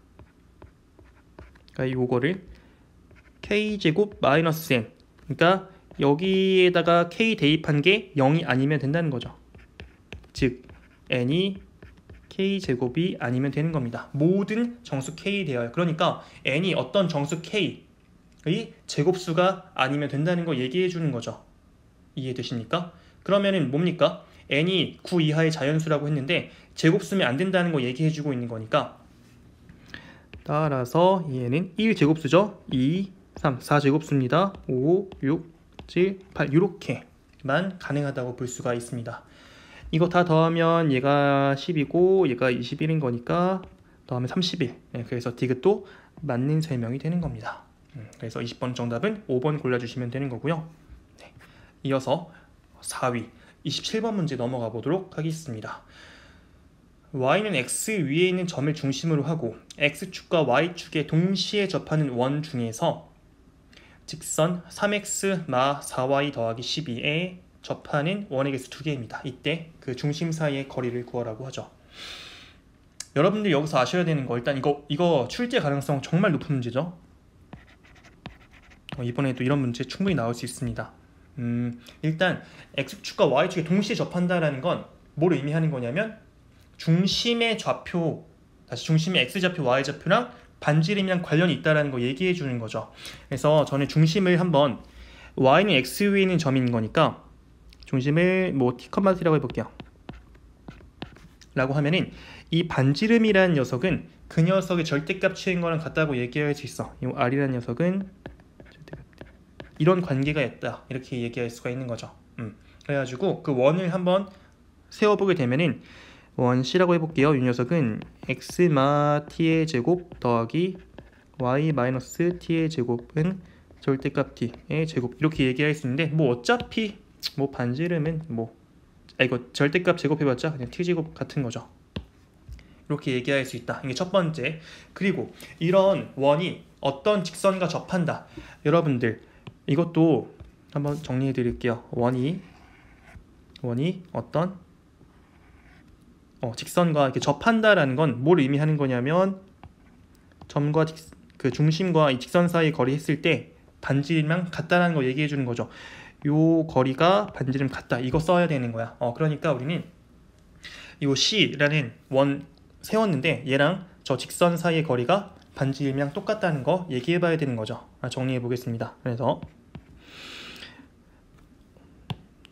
그러니까 요거를 k제곱 마이너스 n 그러니까 여기에다가 k 대입한 게 0이 아니면 된다는 거죠. 즉 n이 k제곱이 아니면 되는 겁니다. 모든 정수 k에 대하여. 그러니까 n이 어떤 정수 k의 제곱수가 아니면 된다는 거 얘기해 주는 거죠. 이해되십니까? 그러면은 뭡니까? n이 9 이하의 자연수라고 했는데 제곱수면 안 된다는 거 얘기해 주고 있는 거니까 따라서 얘는 1제곱수죠. 2, 3, 4제곱수입니다. 5, 6, 7, 8 이렇게만 가능하다고 볼 수가 있습니다. 이거 다 더하면 얘가 10이고 얘가 21인 거니까 더하면 31. 그래서 디귿도 맞는 설명이 되는 겁니다. 그래서 20번 정답은 5번 골라주시면 되는 거고요. 네. 이어서 4위 27번 문제 넘어가 보도록 하겠습니다. y는 x 위에 있는 점을 중심으로 하고 x축과 y축에 동시에 접하는 원 중에서 직선 3x 마 4y 더하기 12에 접하는 원의 개수 2개입니다. 이때 그 중심 사이의 거리를 구하라고 하죠. 여러분들 여기서 아셔야 되는 거 일단 이거 출제 가능성 정말 높은 문제죠. 이번에도 이런 문제 충분히 나올 수 있습니다. 일단 x축과 y축에 동시에 접한다라는 건 뭘 의미하는 거냐면 중심의 좌표, 다시 중심의 x좌표, y좌표랑 반지름이랑 관련이 있다는 거 얘기해 주는 거죠. 그래서 저는 중심을 한번 y는 x 위에 있는 점인 거니까 중심을 뭐 t,t라고 해볼게요. 라고 하면은 이 반지름이라는 녀석은 그 녀석의 절대값인 거랑 같다고 얘기할 수 있어. 이 r이라는 녀석은 이런 관계가 있다 이렇게 얘기할 수가 있는 거죠. 그래가지고 그 원을 한번 세워보게 되면은 원 C라고 해볼게요. 이 녀석은 x 마 t의 제곱 더하기 y 마이너스 t의 제곱은 절대값 t의 제곱 이렇게 얘기할 수 있는데 뭐 어차피 뭐 반지름은 이거 절대값 제곱해봤자 그냥 t제곱 같은 거죠. 이렇게 얘기할 수 있다. 이게 첫 번째. 그리고 이런 원이 어떤 직선과 접한다. 여러분들 이것도 한번 정리해 드릴게요. 원이 어떤 직선과 이렇게 접한다라는 건 뭘 의미하는 거냐면 점과 그 중심과 이 직선 사이 거리 했을 때 반지름이랑 같다라는 거 얘기해 주는 거죠. 요 거리가 반지름 같다. 이거 써야 되는 거야. 그러니까 우리는 요 C라는 원 세웠는데 얘랑 저 직선 사이의 거리가 반지름이랑 똑같다는 거 얘기해 봐야 되는 거죠. 정리해 보겠습니다. 그래서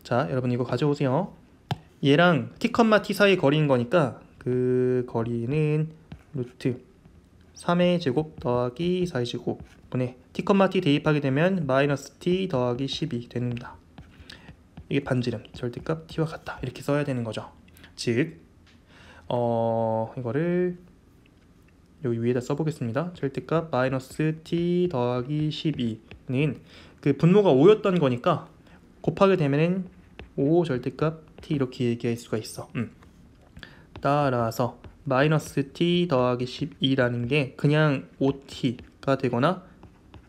자, 여러분 이거 가져오세요. 얘랑 t, t 사이의 거리인 거니까 그 거리는 루트 3의 제곱 더하기 4의 제곱 분의 t, t 대입하게 되면 마이너스 t 더하기 12 됩니다. 이게 반지름, 절대값 t와 같다. 이렇게 써야 되는 거죠. 즉 이거를 여기 위에다 써보겠습니다. 절대값 마이너스 t 더하기 12는 그 분모가 5였던 거니까 곱하게 되면은 5 절대값 t 이렇게 얘기할 수가 있어. 따라서 마이너스 t 더하기 12라는 게 그냥 5t가 되거나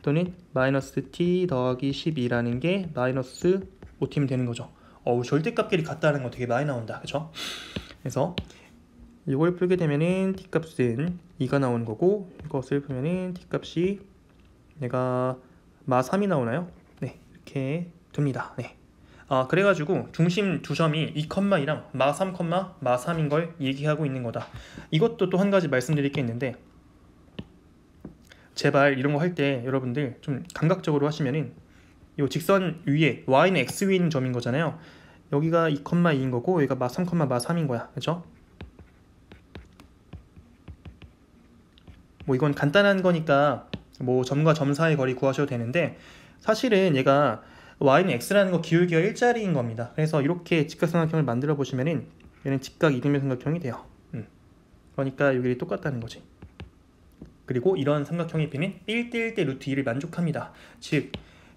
또는 마이너스 t 더하기 12라는 게 마이너스 5t면 되는 거죠. 절대값끼리 같다는 거 되게 많이 나온다. 그쵸? 그래서 이걸 풀게 되면은 t값은 2가 나오는 거고 이것을 풀면은 t값이 내가 마 3이 나오나요? 네, 이렇게 됩니다. 네. 그래가지고 중심 두 점이 2,2랑 마 3, 마 3인 걸 얘기하고 있는 거다. 이것도 또 한 가지 말씀드릴 게 있는데, 제발 이런 거 할 때 여러분들 좀 감각적으로 하시면은 이 직선 위에 y는 x 위에 있는 점인 거잖아요. 여기가 2,2인 거고 여기가 마 3, 마 3인 거야. 그죠? 뭐 이건 간단한 거니까 뭐 점과 점 사이 거리 구하셔도 되는데, 사실은 얘가 y는 x라는 거 기울기가 일자리인 겁니다. 그래서 이렇게 직각삼각형을 만들어 보시면은 얘는 직각 이등변 삼각형이 돼요. 그러니까 여기 똑같다는 거지. 그리고 이런 삼각형의 비는 1대1대 루트 2를 만족합니다. 즉,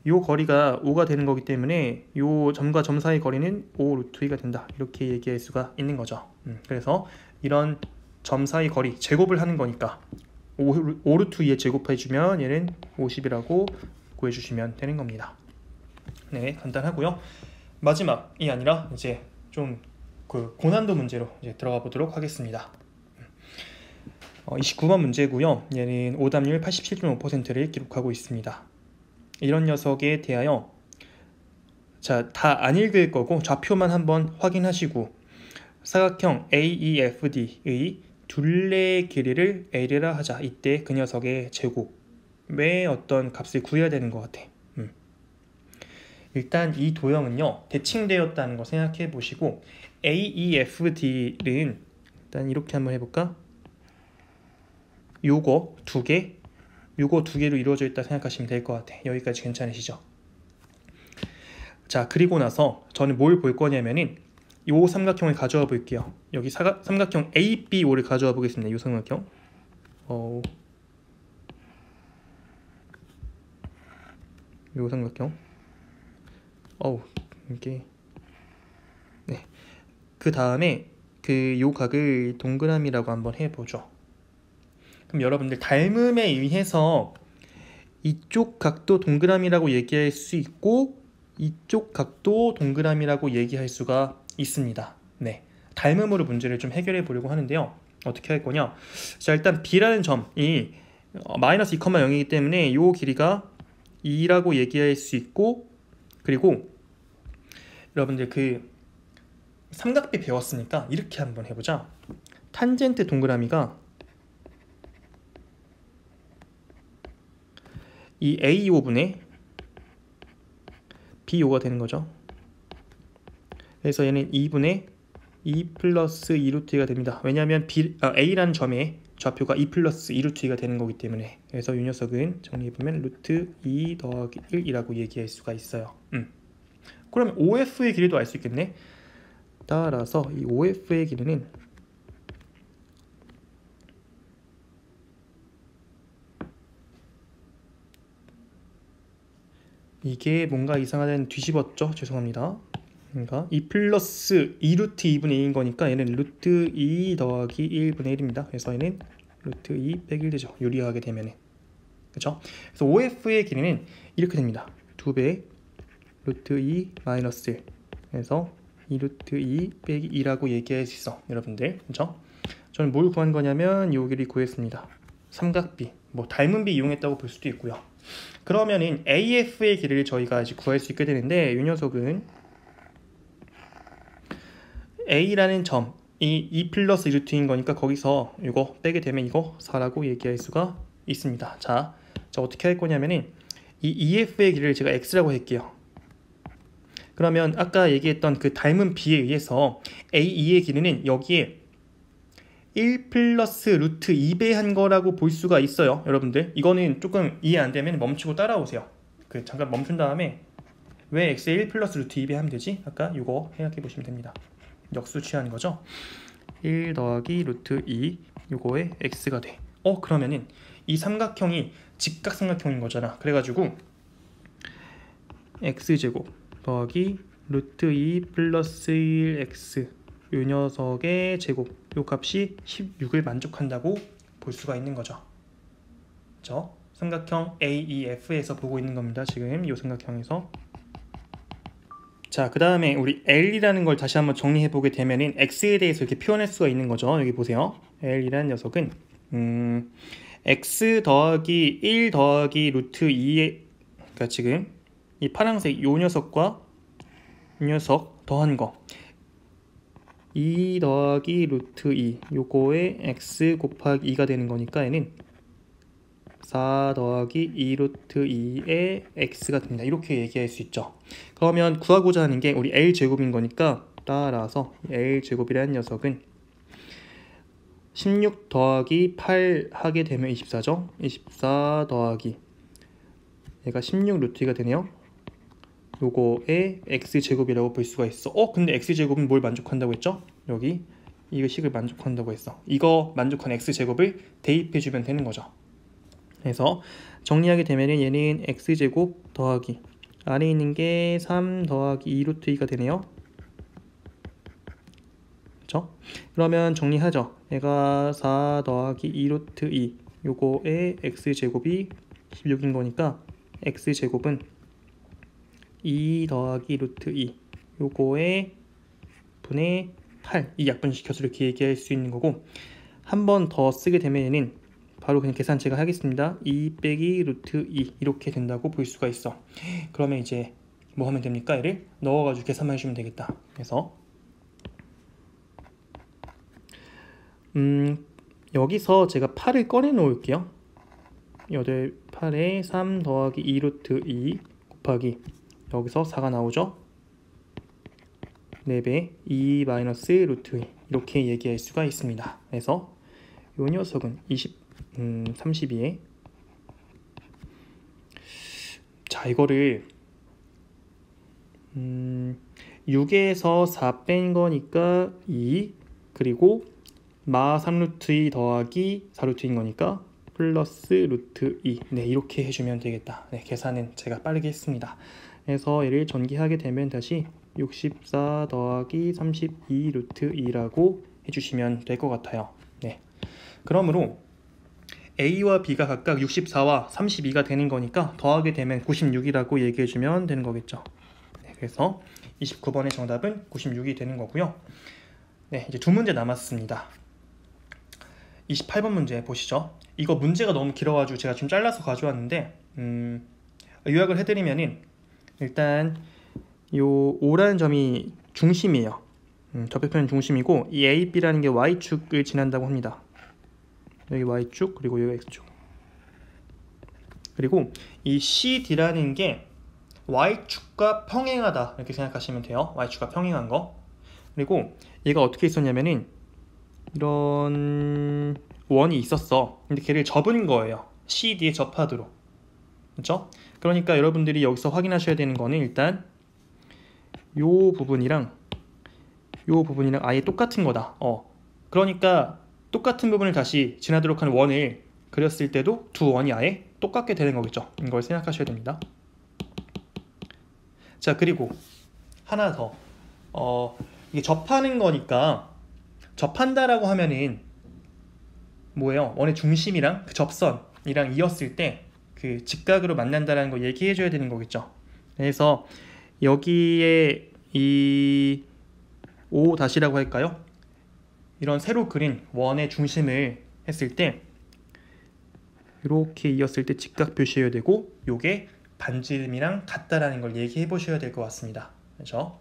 요 거리가 5가 되는 거기 때문에 요 점과 점 사이 거리는 5 루트 2가 된다. 이렇게 얘기할 수가 있는 거죠. 그래서 이런 점 사이 거리 제곱을 하는 거니까 5 루트 2에 제곱해주면 얘는 50이라고 구해주시면 되는 겁니다. 네, 간단하고요. 마지막이 아니라 이제 좀 그 고난도 문제로 이제 들어가 보도록 하겠습니다. 29번 문제고요. 얘는 오답률 87.5%를 기록하고 있습니다. 이런 녀석에 대하여, 자, 다 안 읽을 거고 좌표만 한번 확인하시고, 사각형 AEFD의 둘레의 길이를 L이라 하자. 이때 그 녀석의 제곱의 어떤 값을 구해야 되는 것 같아. 일단 이 도형은요, 대칭되었다는 거 생각해 보시고, AEFD는 일단 이렇게 한번 해볼까? 요거 두 개로 이루어져 있다 생각하시면 될 것 같아. 여기까지 괜찮으시죠? 자, 그리고 나서 저는 뭘 볼 거냐면은 요 삼각형을 가져와 볼게요. 여기 삼각형 ABO를 가져와 보겠습니다. 요 삼각형. 요 삼각형. 이게. 네. 그 다음에 요 각을 동그라미라고 한번 해보죠. 그럼 여러분들 닮음에 의해서 이쪽 각도 동그라미라고 얘기할 수 있고 이쪽 각도 동그라미라고 얘기할 수가 있습니다. 네, 닮음으로 문제를 좀 해결해 보려고 하는데요. 어떻게 할 거냐? 자, 일단 B라는 점이 마이너스 2,0이기 때문에 이 길이가 2라고 얘기할 수 있고, 그리고 여러분들 그 삼각비 배웠으니까 이렇게 한번 해보자. 탄젠트 동그라미가 이 A5분의 B5가 되는 거죠. 그래서 얘는 2분의 2 플러스 2 루트 2가 됩니다. 왜냐하면 A라는 점의 좌표가 2 플러스 2 루트 2가 되는 거기 때문에. 그래서 이 녀석은 정리해보면 루트 2 더하기 1이라고 얘기할 수가 있어요. 그러면 OF의 길이도 알 수 있겠네. 따라서 이 OF의 길이는 이게 뭔가 이상하다는 뒤집었죠? 죄송합니다. 그러니까 2 플러스 2 루트 2분의 2인 거니까 얘는 루트 2 더하기 1분의 1입니다. 그래서 얘는 루트 2 빼기 1 되죠. 유리하게 되면은. 그렇죠? 그래서 OF의 길이는 이렇게 됩니다. 2배 루트 2 마이너스 1. 그래서 2 루트 2 빼기 2라고 얘기할 수 있어. 여러분들. 그렇죠? 저는 뭘 구한 거냐면 요 길이 구했습니다. 삼각비, 뭐 닮은비 이용했다고 볼 수도 있고요. 그러면은 AF의 길이를 저희가 이제 구할 수 있게 되는데, 이 녀석은 A라는 점이 2 플러스 2 루트인 거니까 거기서 이거 빼게 되면 이거 4라고 얘기할 수가 있습니다. 자, 어떻게 할 거냐면은 이 EF의 길이를 제가 X라고 할게요. 그러면 아까 얘기했던 그 닮은 B에 의해서 AE의 길이는 여기에 1 플러스 루트 2배한 거라고 볼 수가 있어요. 여러분들 이거는 조금 이해 안 되면 멈추고 따라오세요. 잠깐 멈춘 다음에 왜 x에 1 플러스 루트 2배 하면 되지? 아까 이거 생각해 보시면 됩니다. 역수 취하는 거죠. 1 더하기 루트 2 이거에 x가 돼. 그러면은 이 삼각형이 직각삼각형인 거잖아. 그래가지고 x제곱 더하기 루트 2 플러스 1x 이 녀석의 제곱, 이 값이 16을 만족한다고 볼 수가 있는 거죠. 그렇죠? 삼각형 AEF에서 보고 있는 겁니다. 지금 이 삼각형에서. 자, 그 다음에 우리 L이라는 걸 다시 한번 정리해 보게 되면은 X에 대해서 이렇게 표현할 수가 있는 거죠. 여기 보세요. L이라는 녀석은 X 더하기 1 더하기 루트 2의, 그러니까 지금 이 파란색 이 녀석과 이 녀석 더한 거 2 더하기 루트 2 요거에 x 곱하기 2가 되는 거니까 얘는 4 더하기 2 루트 2에 x가 됩니다. 이렇게 얘기할 수 있죠. 그러면 구하고자 하는 게 우리 L제곱인 거니까 따라서 L제곱이라는 녀석은 16 더하기 8 하게 되면 24죠. 24 더하기 얘가 16 루트 2가 되네요. 요거에 x제곱이라고 볼 수가 있어. 근데 x제곱은 뭘 만족한다고 했죠? 여기 이거 식을 만족한다고 했어. 이거 만족한 x제곱을 대입해주면 되는 거죠. 그래서 정리하게 되면은 얘는 x제곱 더하기 안에 있는 게 3 더하기 2 루트 2가 되네요. 그렇죠? 그러면 정리하죠. 얘가 4 더하기 2 루트 2 요거에 x제곱이 16인 거니까 x제곱은 2 더하기 루트 2 요거에 분의 8 이 약분시켜서 이렇게 얘기할 수 있는 거고, 한 번 더 쓰게 되면 얘는 바로 그냥 계산 제가 하겠습니다. 2 빼기 루트 2 이렇게 된다고 볼 수가 있어. 그러면 이제 뭐 하면 됩니까? 얘를 넣어가지고 계산만 해주면 되겠다. 그래서 여기서 제가 8을 꺼내 놓을게요. 8에 3 더하기 2 루트 2 곱하기 여기서 4가 나오죠. 4배 2 마이너스 루트 2 이렇게 얘기할 수가 있습니다. 그래서 이 녀석은 32에 자 이거를 6에서 4 뺀 거니까 2 그리고 마 3루트 2 더하기 4루트인 거니까 플러스 루트 2 네 이렇게 해주면 되겠다. 네 계산은 제가 빠르게 했습니다. 그래서 얘를 전기하게 되면 다시 64 더하기 32 루트 2라고 해주시면 될 것 같아요. 네. 그러므로 A와 B가 각각 64와 32가 되는 거니까 더하게 되면 96이라고 얘기해주면 되는 거겠죠. 네, 그래서 29번의 정답은 96이 되는 거고요. 네, 이제 두 문제 남았습니다. 28번 문제 보시죠. 이거 문제가 너무 길어가지고 제가 좀 잘라서 가져왔는데 요약을 해드리면은 일단 요 O라는 점이 중심이에요. 접촉편은 중심이고 이 A, B라는 게 Y축을 지난다고 합니다. 여기 Y축 그리고 여기 X축 그리고 이 CD라는 게 Y축과 평행하다 이렇게 생각하시면 돼요. Y축과 평행한 거. 그리고 얘가 어떻게 있었냐면은 이런 원이 있었어. 근데 걔를 접은 거예요. CD에 접하도록. 그렇죠? 그러니까 여러분들이 여기서 확인하셔야 되는 거는 일단 요 부분이랑 아예 똑같은 거다. 그러니까 똑같은 부분을 다시 지나도록 하는 원을 그렸을 때도 두 원이 아예 똑같게 되는 거겠죠. 이걸 생각하셔야 됩니다. 자 그리고 하나 더 이게 접하는 거니까 접한다라고 하면은 뭐예요? 원의 중심이랑 그 접선이랑 이었을 때 그 직각으로 만난다라는 거 얘기해 줘야 되는 거겠죠. 그래서 여기에 이 O 다시라고 할까요? 이런 새로 그린 원의 중심을 했을 때 이렇게 이었을 때 직각 표시해야 되고 요게 반지름이랑 같다라는 걸 얘기해 보셔야 될 것 같습니다. 그렇죠?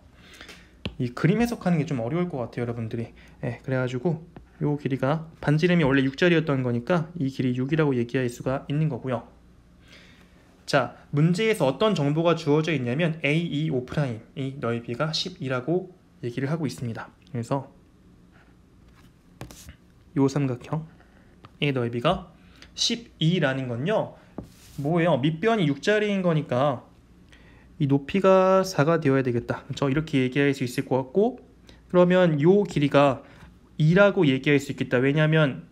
이 그림 해석하는 게 좀 어려울 것 같아요, 여러분들이. 네, 그래가지고 요 길이가 반지름이 원래 6짜리였던 거니까 이 길이 6이라고 얘기할 수가 있는 거고요. 자, 문제에서 어떤 정보가 주어져 있냐면 A25' 이 넓이가 12라고 얘기를 하고 있습니다. 그래서 요 삼각형의 넓이가 12라는 건요 뭐예요? 밑변이 6짜리인 거니까 이 높이가 4가 되어야 되겠다. 그렇죠? 이렇게 얘기할 수 있을 것 같고, 그러면 요 길이가 2라고 얘기할 수 있겠다. 왜냐하면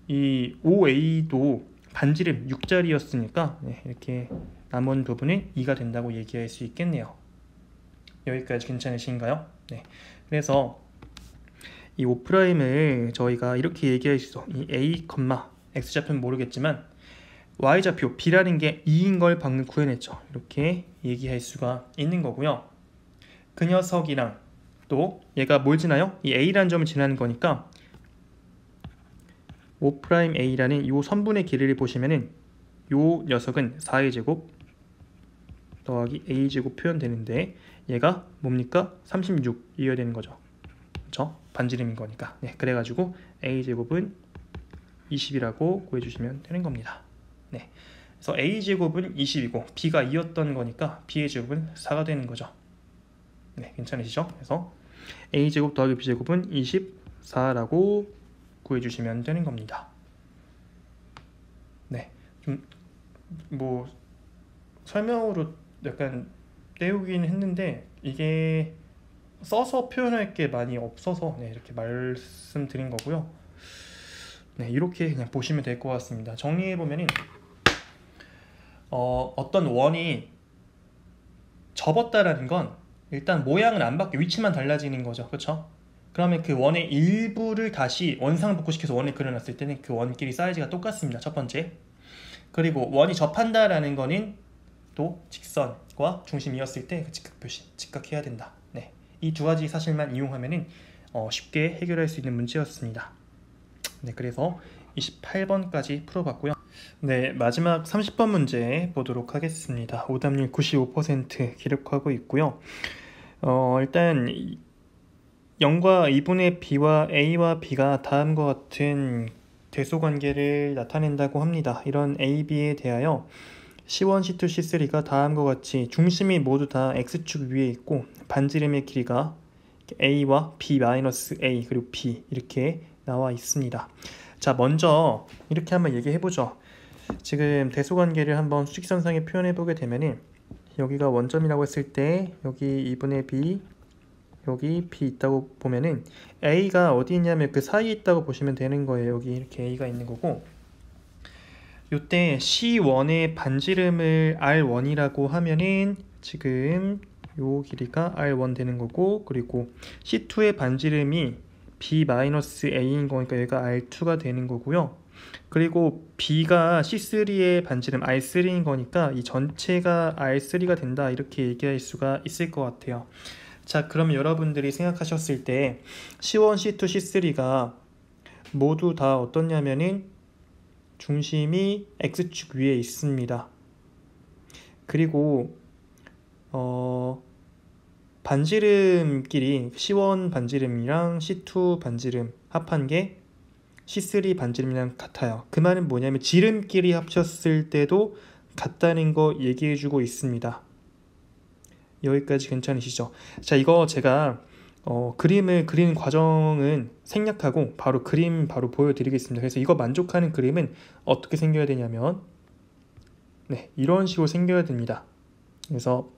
이 OA도 반지름 6짜리였으니까 네, 이렇게 남은 부분은 2가 된다고 얘기할 수 있겠네요. 여기까지 괜찮으신가요? 네. 그래서 이 O'을 저희가 이렇게 얘기할 수 있어. 이 A, X좌표는 모르겠지만 Y좌표 B라는 게 2인 걸 방금 구해냈죠. 이렇게 얘기할 수가 있는 거고요. 그 녀석이랑 또 얘가 뭘 지나요? 이 A라는 점을 지나는 거니까 O'A라는 이 선분의 길이를 보시면은 요 녀석은 4의 제곱 더하기 a제곱 표현되는데 얘가 뭡니까? 36이어야 되는 거죠. 그렇죠? 반지름인 거니까. 네, 그래가지고 a제곱은 20이라고 구해주시면 되는 겁니다. 네, 그래서 a제곱은 20이고 b가 2였던 거니까 b의 제곱은 4가 되는 거죠. 네, 괜찮으시죠? 그래서 a제곱 더하기 b제곱은 24라고 구해주시면 되는 겁니다. 네, 좀 뭐 설명으로 약간 때우긴 했는데 이게 써서 표현할 게 많이 없어서 네, 이렇게 말씀드린 거고요. 네, 이렇게 그냥 보시면 될 것 같습니다. 정리해보면은 어떤 원이 접었다라는 건 일단 모양은 안 바뀌고 위치만 달라지는 거죠. 그렇죠? 그러면 그 원의 일부를 다시 원상복구시켜서 원을 그려놨을 때는 그 원끼리 사이즈가 똑같습니다. 첫 번째. 그리고 원이 접한다라는 거는 또 직선과 중심이었을 때 그 직각 표시, 직각해야 된다. 네, 이 두 가지 사실만 이용하면은 쉽게 해결할 수 있는 문제였습니다. 네, 그래서 28번까지 풀어봤고요. 네, 마지막 30번 문제 보도록 하겠습니다. 오답률 95% 기록하고 있고요. 일단 0과 2분의 b와 a와 b가 다음과 같은 대소관계를 나타낸다고 합니다. 이런 a, b에 대하여 C1, C2, C3가 다음과 같이 중심이 모두 다 x축 위에 있고 반지름의 길이가 a와 b-a 그리고 b 이렇게 나와 있습니다. 자, 먼저 이렇게 한번 얘기해보죠. 지금 대소관계를 한번 수직선상에 표현해보게 되면은 여기가 원점이라고 했을 때 여기 2분의 b 여기 b 있다고 보면은 a가 어디 있냐면 그 사이에 있다고 보시면 되는 거예요. 여기 이렇게 a가 있는 거고, 요때 C1의 반지름을 R1이라고 하면은 지금 요 길이가 R1 되는 거고, 그리고 C2의 반지름이 B-A인 거니까 얘가 R2가 되는 거고요. 그리고 B가 C3의 반지름 R3인 거니까 이 전체가 R3가 된다, 이렇게 얘기할 수가 있을 것 같아요. 자, 그럼 여러분들이 생각하셨을 때 C1, C2, C3가 모두 다 어떻냐면은 중심이 X축 위에 있습니다. 그리고 반지름끼리 C1 반지름이랑 C2 반지름 합한 게 C3 반지름이랑 같아요. 그 말은 뭐냐면 지름끼리 합쳤을 때도 같다는 거 얘기해주고 있습니다. 여기까지 괜찮으시죠? 자, 이거 제가 그림을 그리는 과정은 생략하고 바로 그림 바로 보여드리겠습니다. 그래서 이거 만족하는 그림은 어떻게 생겨야 되냐면 네, 이런 식으로 생겨야 됩니다. 그래서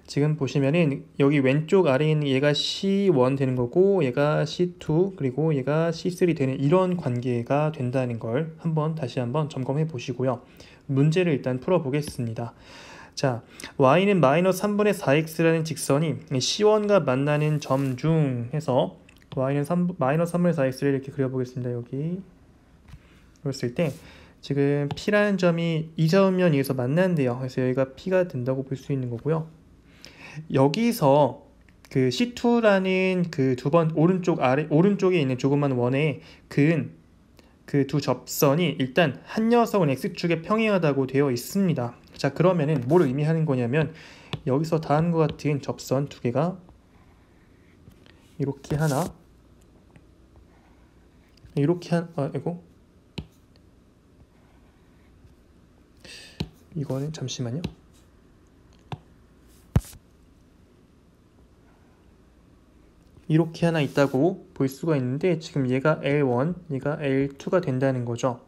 지금 보시면은 여기 왼쪽 아래에 있는 얘가 C1 되는 거고 얘가 C2 그리고 얘가 C3 되는 이런 관계가 된다는 걸 다시 한번 점검해 보시고요. 문제를 일단 풀어 보겠습니다. 자, y는 마이너스 3분의 4x라는 직선이 C1과 만나는 점 중 해서 y는 마이너스 3분의 4x를 이렇게 그려보겠습니다. 여기 그랬을 때 지금 P라는 점이 이점면 위에서 만난대요. 그래서 여기가 P가 된다고 볼 수 있는 거고요. 여기서 그 C2라는 그 두 번 오른쪽에 있는 조그만 원에 그은 그 두 접선이 일단 한 녀석은 X축에 평행하다고 되어 있습니다. 자, 그러면은 뭘 의미하는 거냐면 여기서 다음과 같은 접선 두 개가 이렇게 하나 이렇게 이거는 잠시만요. 이렇게 하나 있다고 볼 수가 있는데 지금 얘가 L1, 얘가 L2가 된다는 거죠.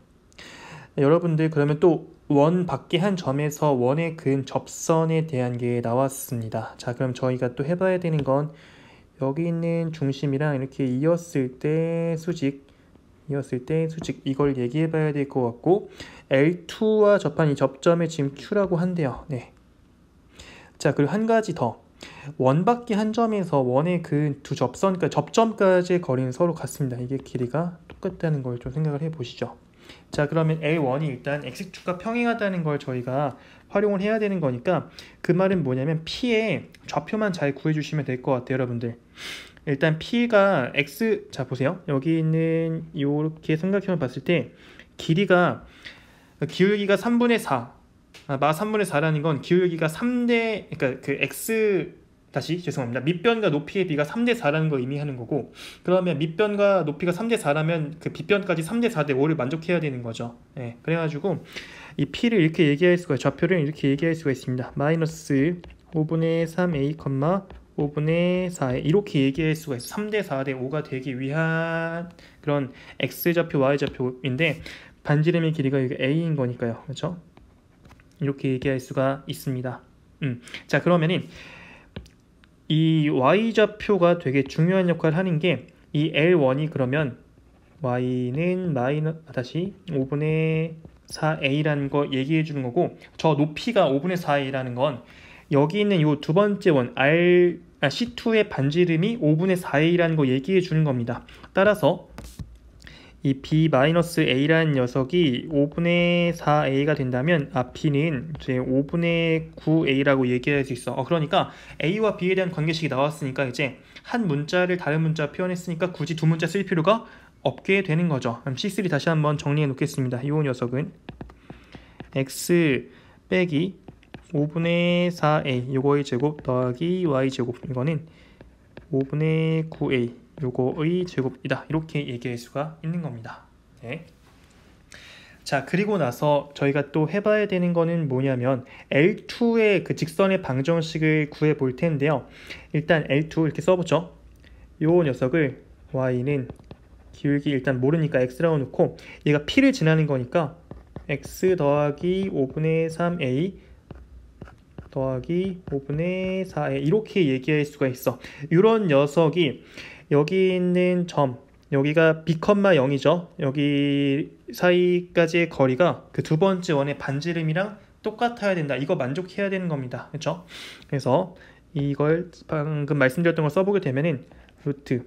여러분들 그러면 또 원 밖에 한 점에서 원의 그은 접선에 대한 게 나왔습니다. 자, 그럼 저희가 또 해봐야 되는 건 여기 있는 중심이랑 이렇게 이었을 때 수직 이걸 얘기해 봐야 될 것 같고 L2와 접한 이 접점에 지금 Q라고 한대요. 네. 자, 그리고 한 가지 더. 원 밖에 한 점에서 원의 그 두 접선, 그러니까 접점까지의 거리는 서로 같습니다. 이게 길이가 똑같다는 걸 좀 생각을 해 보시죠. 자, 그러면 L1이 일단 X축과 평행하다는 걸 저희가 활용을 해야 되는 거니까 그 말은 뭐냐면 P의 좌표만 잘 구해주시면 될 것 같아요, 여러분들. 일단 P가 X, 자 보세요. 여기 있는 이렇게 삼각형을 봤을 때 기울기가 3분의 4 마 3분의 4라는 건 기울기가 3대, 그러니까 그 x 다시 죄송합니다. 밑변과 높이의 비가 3대 4라는 걸 의미하는 거고, 그러면 밑변과 높이가 3대 4라면 그 빗변까지 3대 4대 5를 만족해야 되는 거죠. 예, 그래가지고 이 p를 이렇게 얘기할 수가, 좌표를 이렇게 얘기할 수가 있습니다. 마이너스 5분의 3a, 5분의 4a 이렇게 얘기할 수가 있어. 3대 4대 5가 되기 위한 그런 x좌표, y좌표인데 반지름의 길이가 여기 a인 거니까요. 그렇죠? 이렇게 얘기할 수가 있습니다. 자, 그러면은 이 y좌표가 되게 중요한 역할을 하는 게, 이 L1이 그러면 y는 다시 5분의 4a라는 거 얘기해 주는 거고, 저 높이가 5분의 4a라는 건 여기 있는 이 두 번째 원 C2의 반지름이 5분의 4a라는 거 얘기해 주는 겁니다. 따라서 이 b-a라는 녀석이 5분의 4a가 된다면 b는 이제 5분의 9a라고 얘기할 수 있어. 그러니까 a와 b에 대한 관계식이 나왔으니까 이제 한 문자를 다른 문자 표현했으니까 굳이 두 문자 쓸 필요가 없게 되는 거죠. 그럼 C3 다시 한번 정리해 놓겠습니다. 이 녀석은 x 빼기 5분의 4a 요거의 제곱 더하기 y 제곱, 이거는 5분의 9a 요거의 제곱이다. 이렇게 얘기할 수가 있는 겁니다. 네. 자, 그리고 나서 저희가 또 해봐야 되는 거는 뭐냐면 L2의 그 직선의 방정식을 구해 볼 텐데요. 일단 L2 이렇게 써보죠. 요 녀석을 y는 기울기 일단 모르니까 x라고 놓고, 얘가 p를 지나는 거니까 x 더하기 5분의 3a 더하기 5분의 4a 이렇게 얘기할 수가 있어. 이런 녀석이 여기 있는 점, 여기가 b,0이죠. 여기 사이까지의 거리가 그 두 번째 원의 반지름이랑 똑같아야 된다. 이거 만족해야 되는 겁니다. 그렇죠? 그래서 이걸 방금 말씀드렸던 걸 써보게 되면은 루트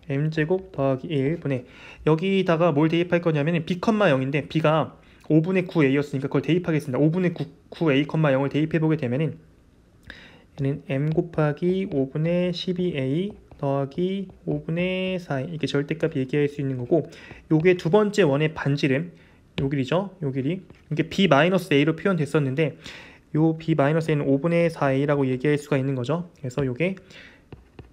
m제곱 더하기 1분의, 여기다가 뭘 대입할 거냐면 b,0인데 b가 5분의 9a였으니까 그걸 대입하겠습니다. 5분의 9a,0을 대입해보게 되면은 얘는 m 곱하기 5분의 12a 더하기 5분의 4 이렇게 절대값 얘기할 수 있는 거고, 요게 두 번째 원의 반지름, 요 길이죠. 요 길이 이게 b-a로 표현됐었는데 요 b-a는 5분의 4a라고 얘기할 수가 있는 거죠. 그래서 요게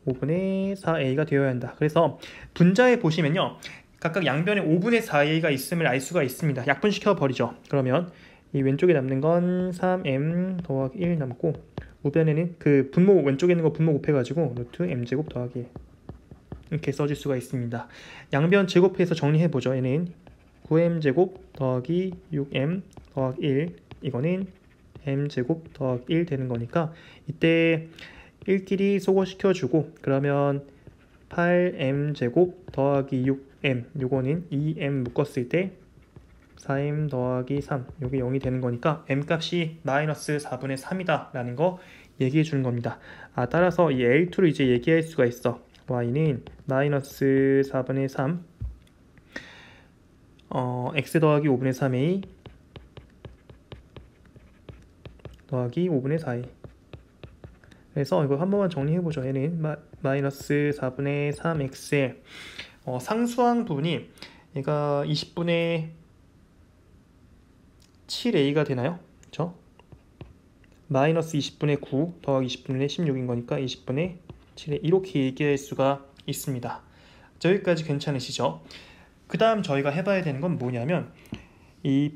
5분의 4a가 되어야 한다. 그래서 분자에 보시면요, 각각 양변에 5분의 4a가 있음을 알 수가 있습니다. 약분시켜 버리죠. 그러면 이 왼쪽에 남는 건 3m 더하기 1 남고, 우변에는 그 분모 왼쪽에 있는 거 분모 곱해가지고 루트 m제곱 더하기 1 이렇게 써줄 수가 있습니다. 양변 제곱해서 정리해보죠. 얘는 9m제곱 더하기 6m 더하기 1, 이거는 m제곱 더하기 1 되는 거니까 이때 1끼리 소거시켜주고, 그러면 8m제곱 더하기 6m 요거는 2m 묶었을 때 4m 더하기 3 요게 0이 되는 거니까 m 값이 마이너스 4분의 3이다 라는 거 얘기해 주는 겁니다. 따라서 이 L2를 이제 얘기할 수가 있어. y는 마이너스 4분의 3 x 더하기 5분의 3a 더하기 5분의 4a. 그래서 이거 한 번만 정리해보죠. 얘는 마이너스 4분의 3x에 상수항 부분이 얘가 20분의 7a가 되나요? 그렇죠? 마이너스 20분의 9 더하기 20분의 16인 거니까 20분의 7에 이렇게 얘기할 수가 있습니다. 여기까지 괜찮으시죠? 그 다음 저희가 해봐야 되는 건 뭐냐면 이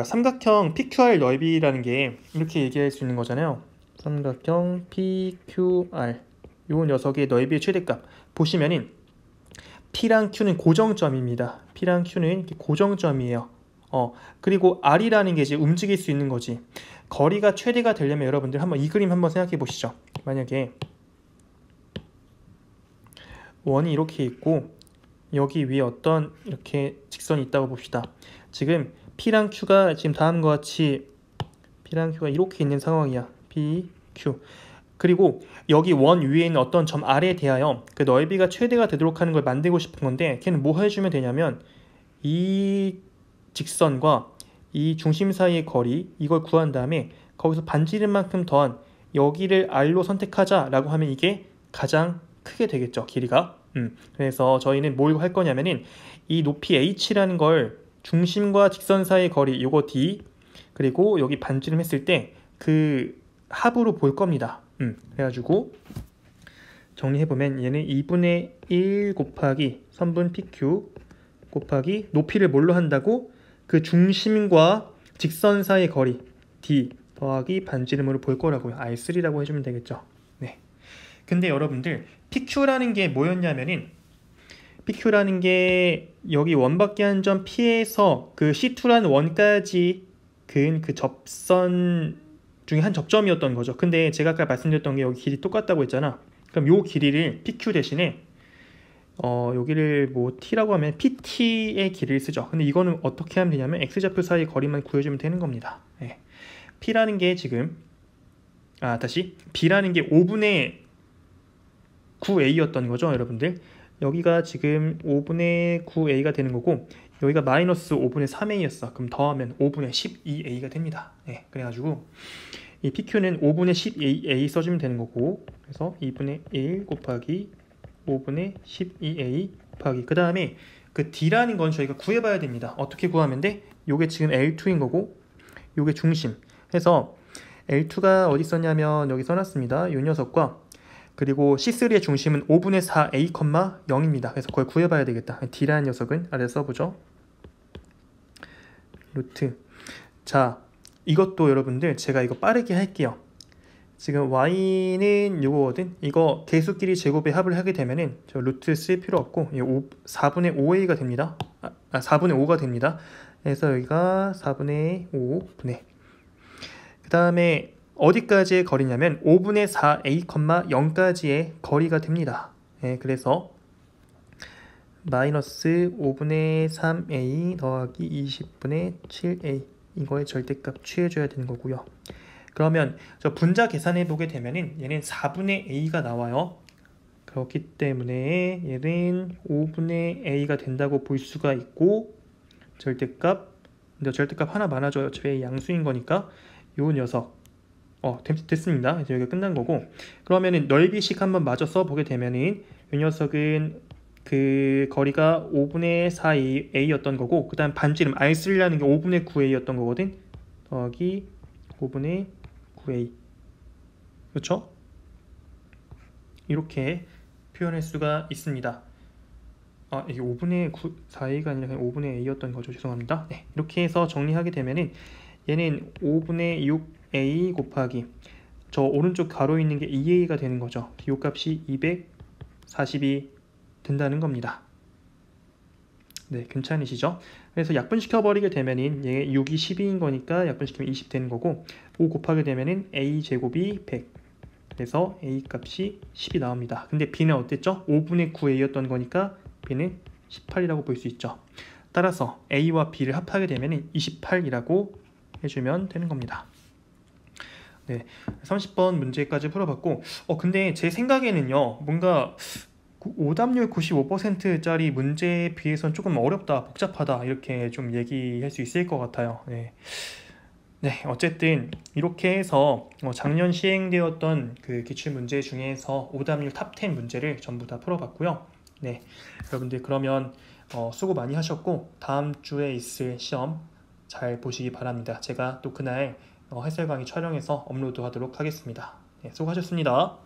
삼각형 PQR 넓이라는 게 이렇게 얘기할 수 있는 거잖아요. 삼각형 PQR 요 녀석의 넓이의 최대값 보시면은 P랑 Q는 고정점입니다. P랑 Q는 이렇게 고정점이에요. 그리고 R이라는 게 이제 움직일 수 있는 거지. 거리가 최대가 되려면 여러분들 한번 이 그림 한번 생각해 보시죠. 만약에 원이 이렇게 있고 여기 위에 어떤 이렇게 직선이 있다고 봅시다. 지금 P랑 Q가 지금 다음과 같이 P랑 Q가 이렇게 있는 상황이야. P, Q. 그리고 여기 원 위에 있는 어떤 점 R에 대하여 그 넓이가 최대가 되도록 하는 걸 만들고 싶은 건데, 걔는 뭐 해주면 되냐면 이 직선과 이 중심 사이의 거리 이걸 구한 다음에 거기서 반지름만큼 더한 여기를 R로 선택하자 라고 하면 이게 가장 크게 되겠죠, 길이가. 그래서 저희는 뭘 할 거냐면은 이 높이 H라는 걸 중심과 직선 사이의 거리 요거 D, 그리고 여기 반지름 했을 때 그 합으로 볼 겁니다. 그래가지고 정리해보면 얘는 2분의 1 곱하기 선분 PQ 곱하기 높이를 뭘로 한다고? 그 중심과 직선 사이의 거리 D 더하기 반지름으로 볼 거라고요. R3라고 해주면 되겠죠. 네. 근데 여러분들 PQ라는 게 뭐였냐면은 PQ라는 게 여기 원밖에 한 점 P에서 그 C2라는 원까지 그은 그 접선 중에 한 접점이었던 거죠. 근데 제가 아까 말씀드렸던 게 여기 길이 똑같다고 했잖아. 그럼 요 길이를 PQ 대신에 여기를 뭐 T라고 하면 PT의 길이를 쓰죠. 근데 이거는 어떻게 하면 되냐면 X좌표 사이 거리만 구해주면 되는 겁니다. 네. P라는 게 지금 B라는 게 5분의 9A였던 거죠, 여러분들. 여기가 지금 5분의 9A가 되는 거고 여기가 마이너스 5분의 3A였어. 그럼 더하면 5분의 12A가 됩니다. 네, 그래가지고 이 PQ는 5분의 12A 써주면 되는 거고 그래서 2분의 1 곱하기 5분의 12A 곱하기 그 다음에 그 D라는 건 저희가 구해봐야 됩니다. 어떻게 구하면 돼? 요게 지금 L2인 거고 요게 중심. 그래서 L2가 어디 있었냐면 여기 써놨습니다. 요 녀석과 그리고 C3의 중심은 5분의 4A, 0입니다. 그래서 그걸 구해봐야 되겠다. D라는 녀석은 아래 써보죠. 루트. 자, 이것도 여러분들 제가 이거 빠르게 할게요. 지금 y는 요거거든. 이거 개수끼리 제곱의 합을 하게 되면은 저 루트 쓸 필요 없고 4분의 5a가 됩니다. 4분의 5가 됩니다. 그래서 여기가 4분의 5분의 그 다음에 어디까지의 거리냐면 5분의 4a, 0까지의 거리가 됩니다. 네, 그래서 마이너스 5분의 3a 더하기 20분의 7a 이거의 절대값 취해줘야 되는 거고요. 그러면 저 분자 계산해 보게 되면은 얘는 4분의 a가 나와요. 그렇기 때문에 얘는 5분의 a가 된다고 볼 수가 있고 근데 절대값 하나 많아져요. 어차피 양수인 거니까 요 녀석 됐습니다. 이제 여기가 끝난 거고 그러면은 넓이식 한번 마저 써보게 되면은 이 녀석은 그 거리가 5분의 4a였던 거고 그 다음 반지름 R3라는 게 5분의 9a였던 거거든. 더하기 5분의 9a 그렇죠? 이렇게 표현할 수가 있습니다. 이게 5분의 4a가 아니라 그냥 5분의 a였던 거죠. 죄송합니다. 네, 이렇게 해서 정리하게 되면은 얘는 5분의 6a 곱하기 저 오른쪽 가로 있는 게 2a가 되는 거죠. 이 값이 240이 된다는 겁니다. 네, 괜찮으시죠? 그래서 약분시켜 버리게 되면은 얘 6이 12인 거니까 약분시키면 20 되는 거고 5 곱하게 되면은 a 제곱이 100 그래서 a 값이 10이 나옵니다. 근데 b는 어땠죠? 5분의 9a였던 거니까 b는 18이라고 볼 수 있죠. 따라서 a와 b를 합하게 되면은 28이라고 해주면 되는 겁니다. 네, 30번 문제까지 풀어봤고 근데 제 생각에는요 뭔가 오답률 95%짜리 문제에 비해서는 조금 어렵다, 복잡하다 이렇게 좀 얘기할 수 있을 것 같아요. 네, 어쨌든 이렇게 해서 작년 시행되었던 그 기출문제 중에서 오답률 탑 10 문제를 전부 다 풀어봤고요. 네, 여러분들 그러면 수고 많이 하셨고 다음 주에 있을 시험 잘 보시기 바랍니다. 제가 또 그날 해설 강의 촬영해서 업로드 하도록 하겠습니다. 네, 수고하셨습니다.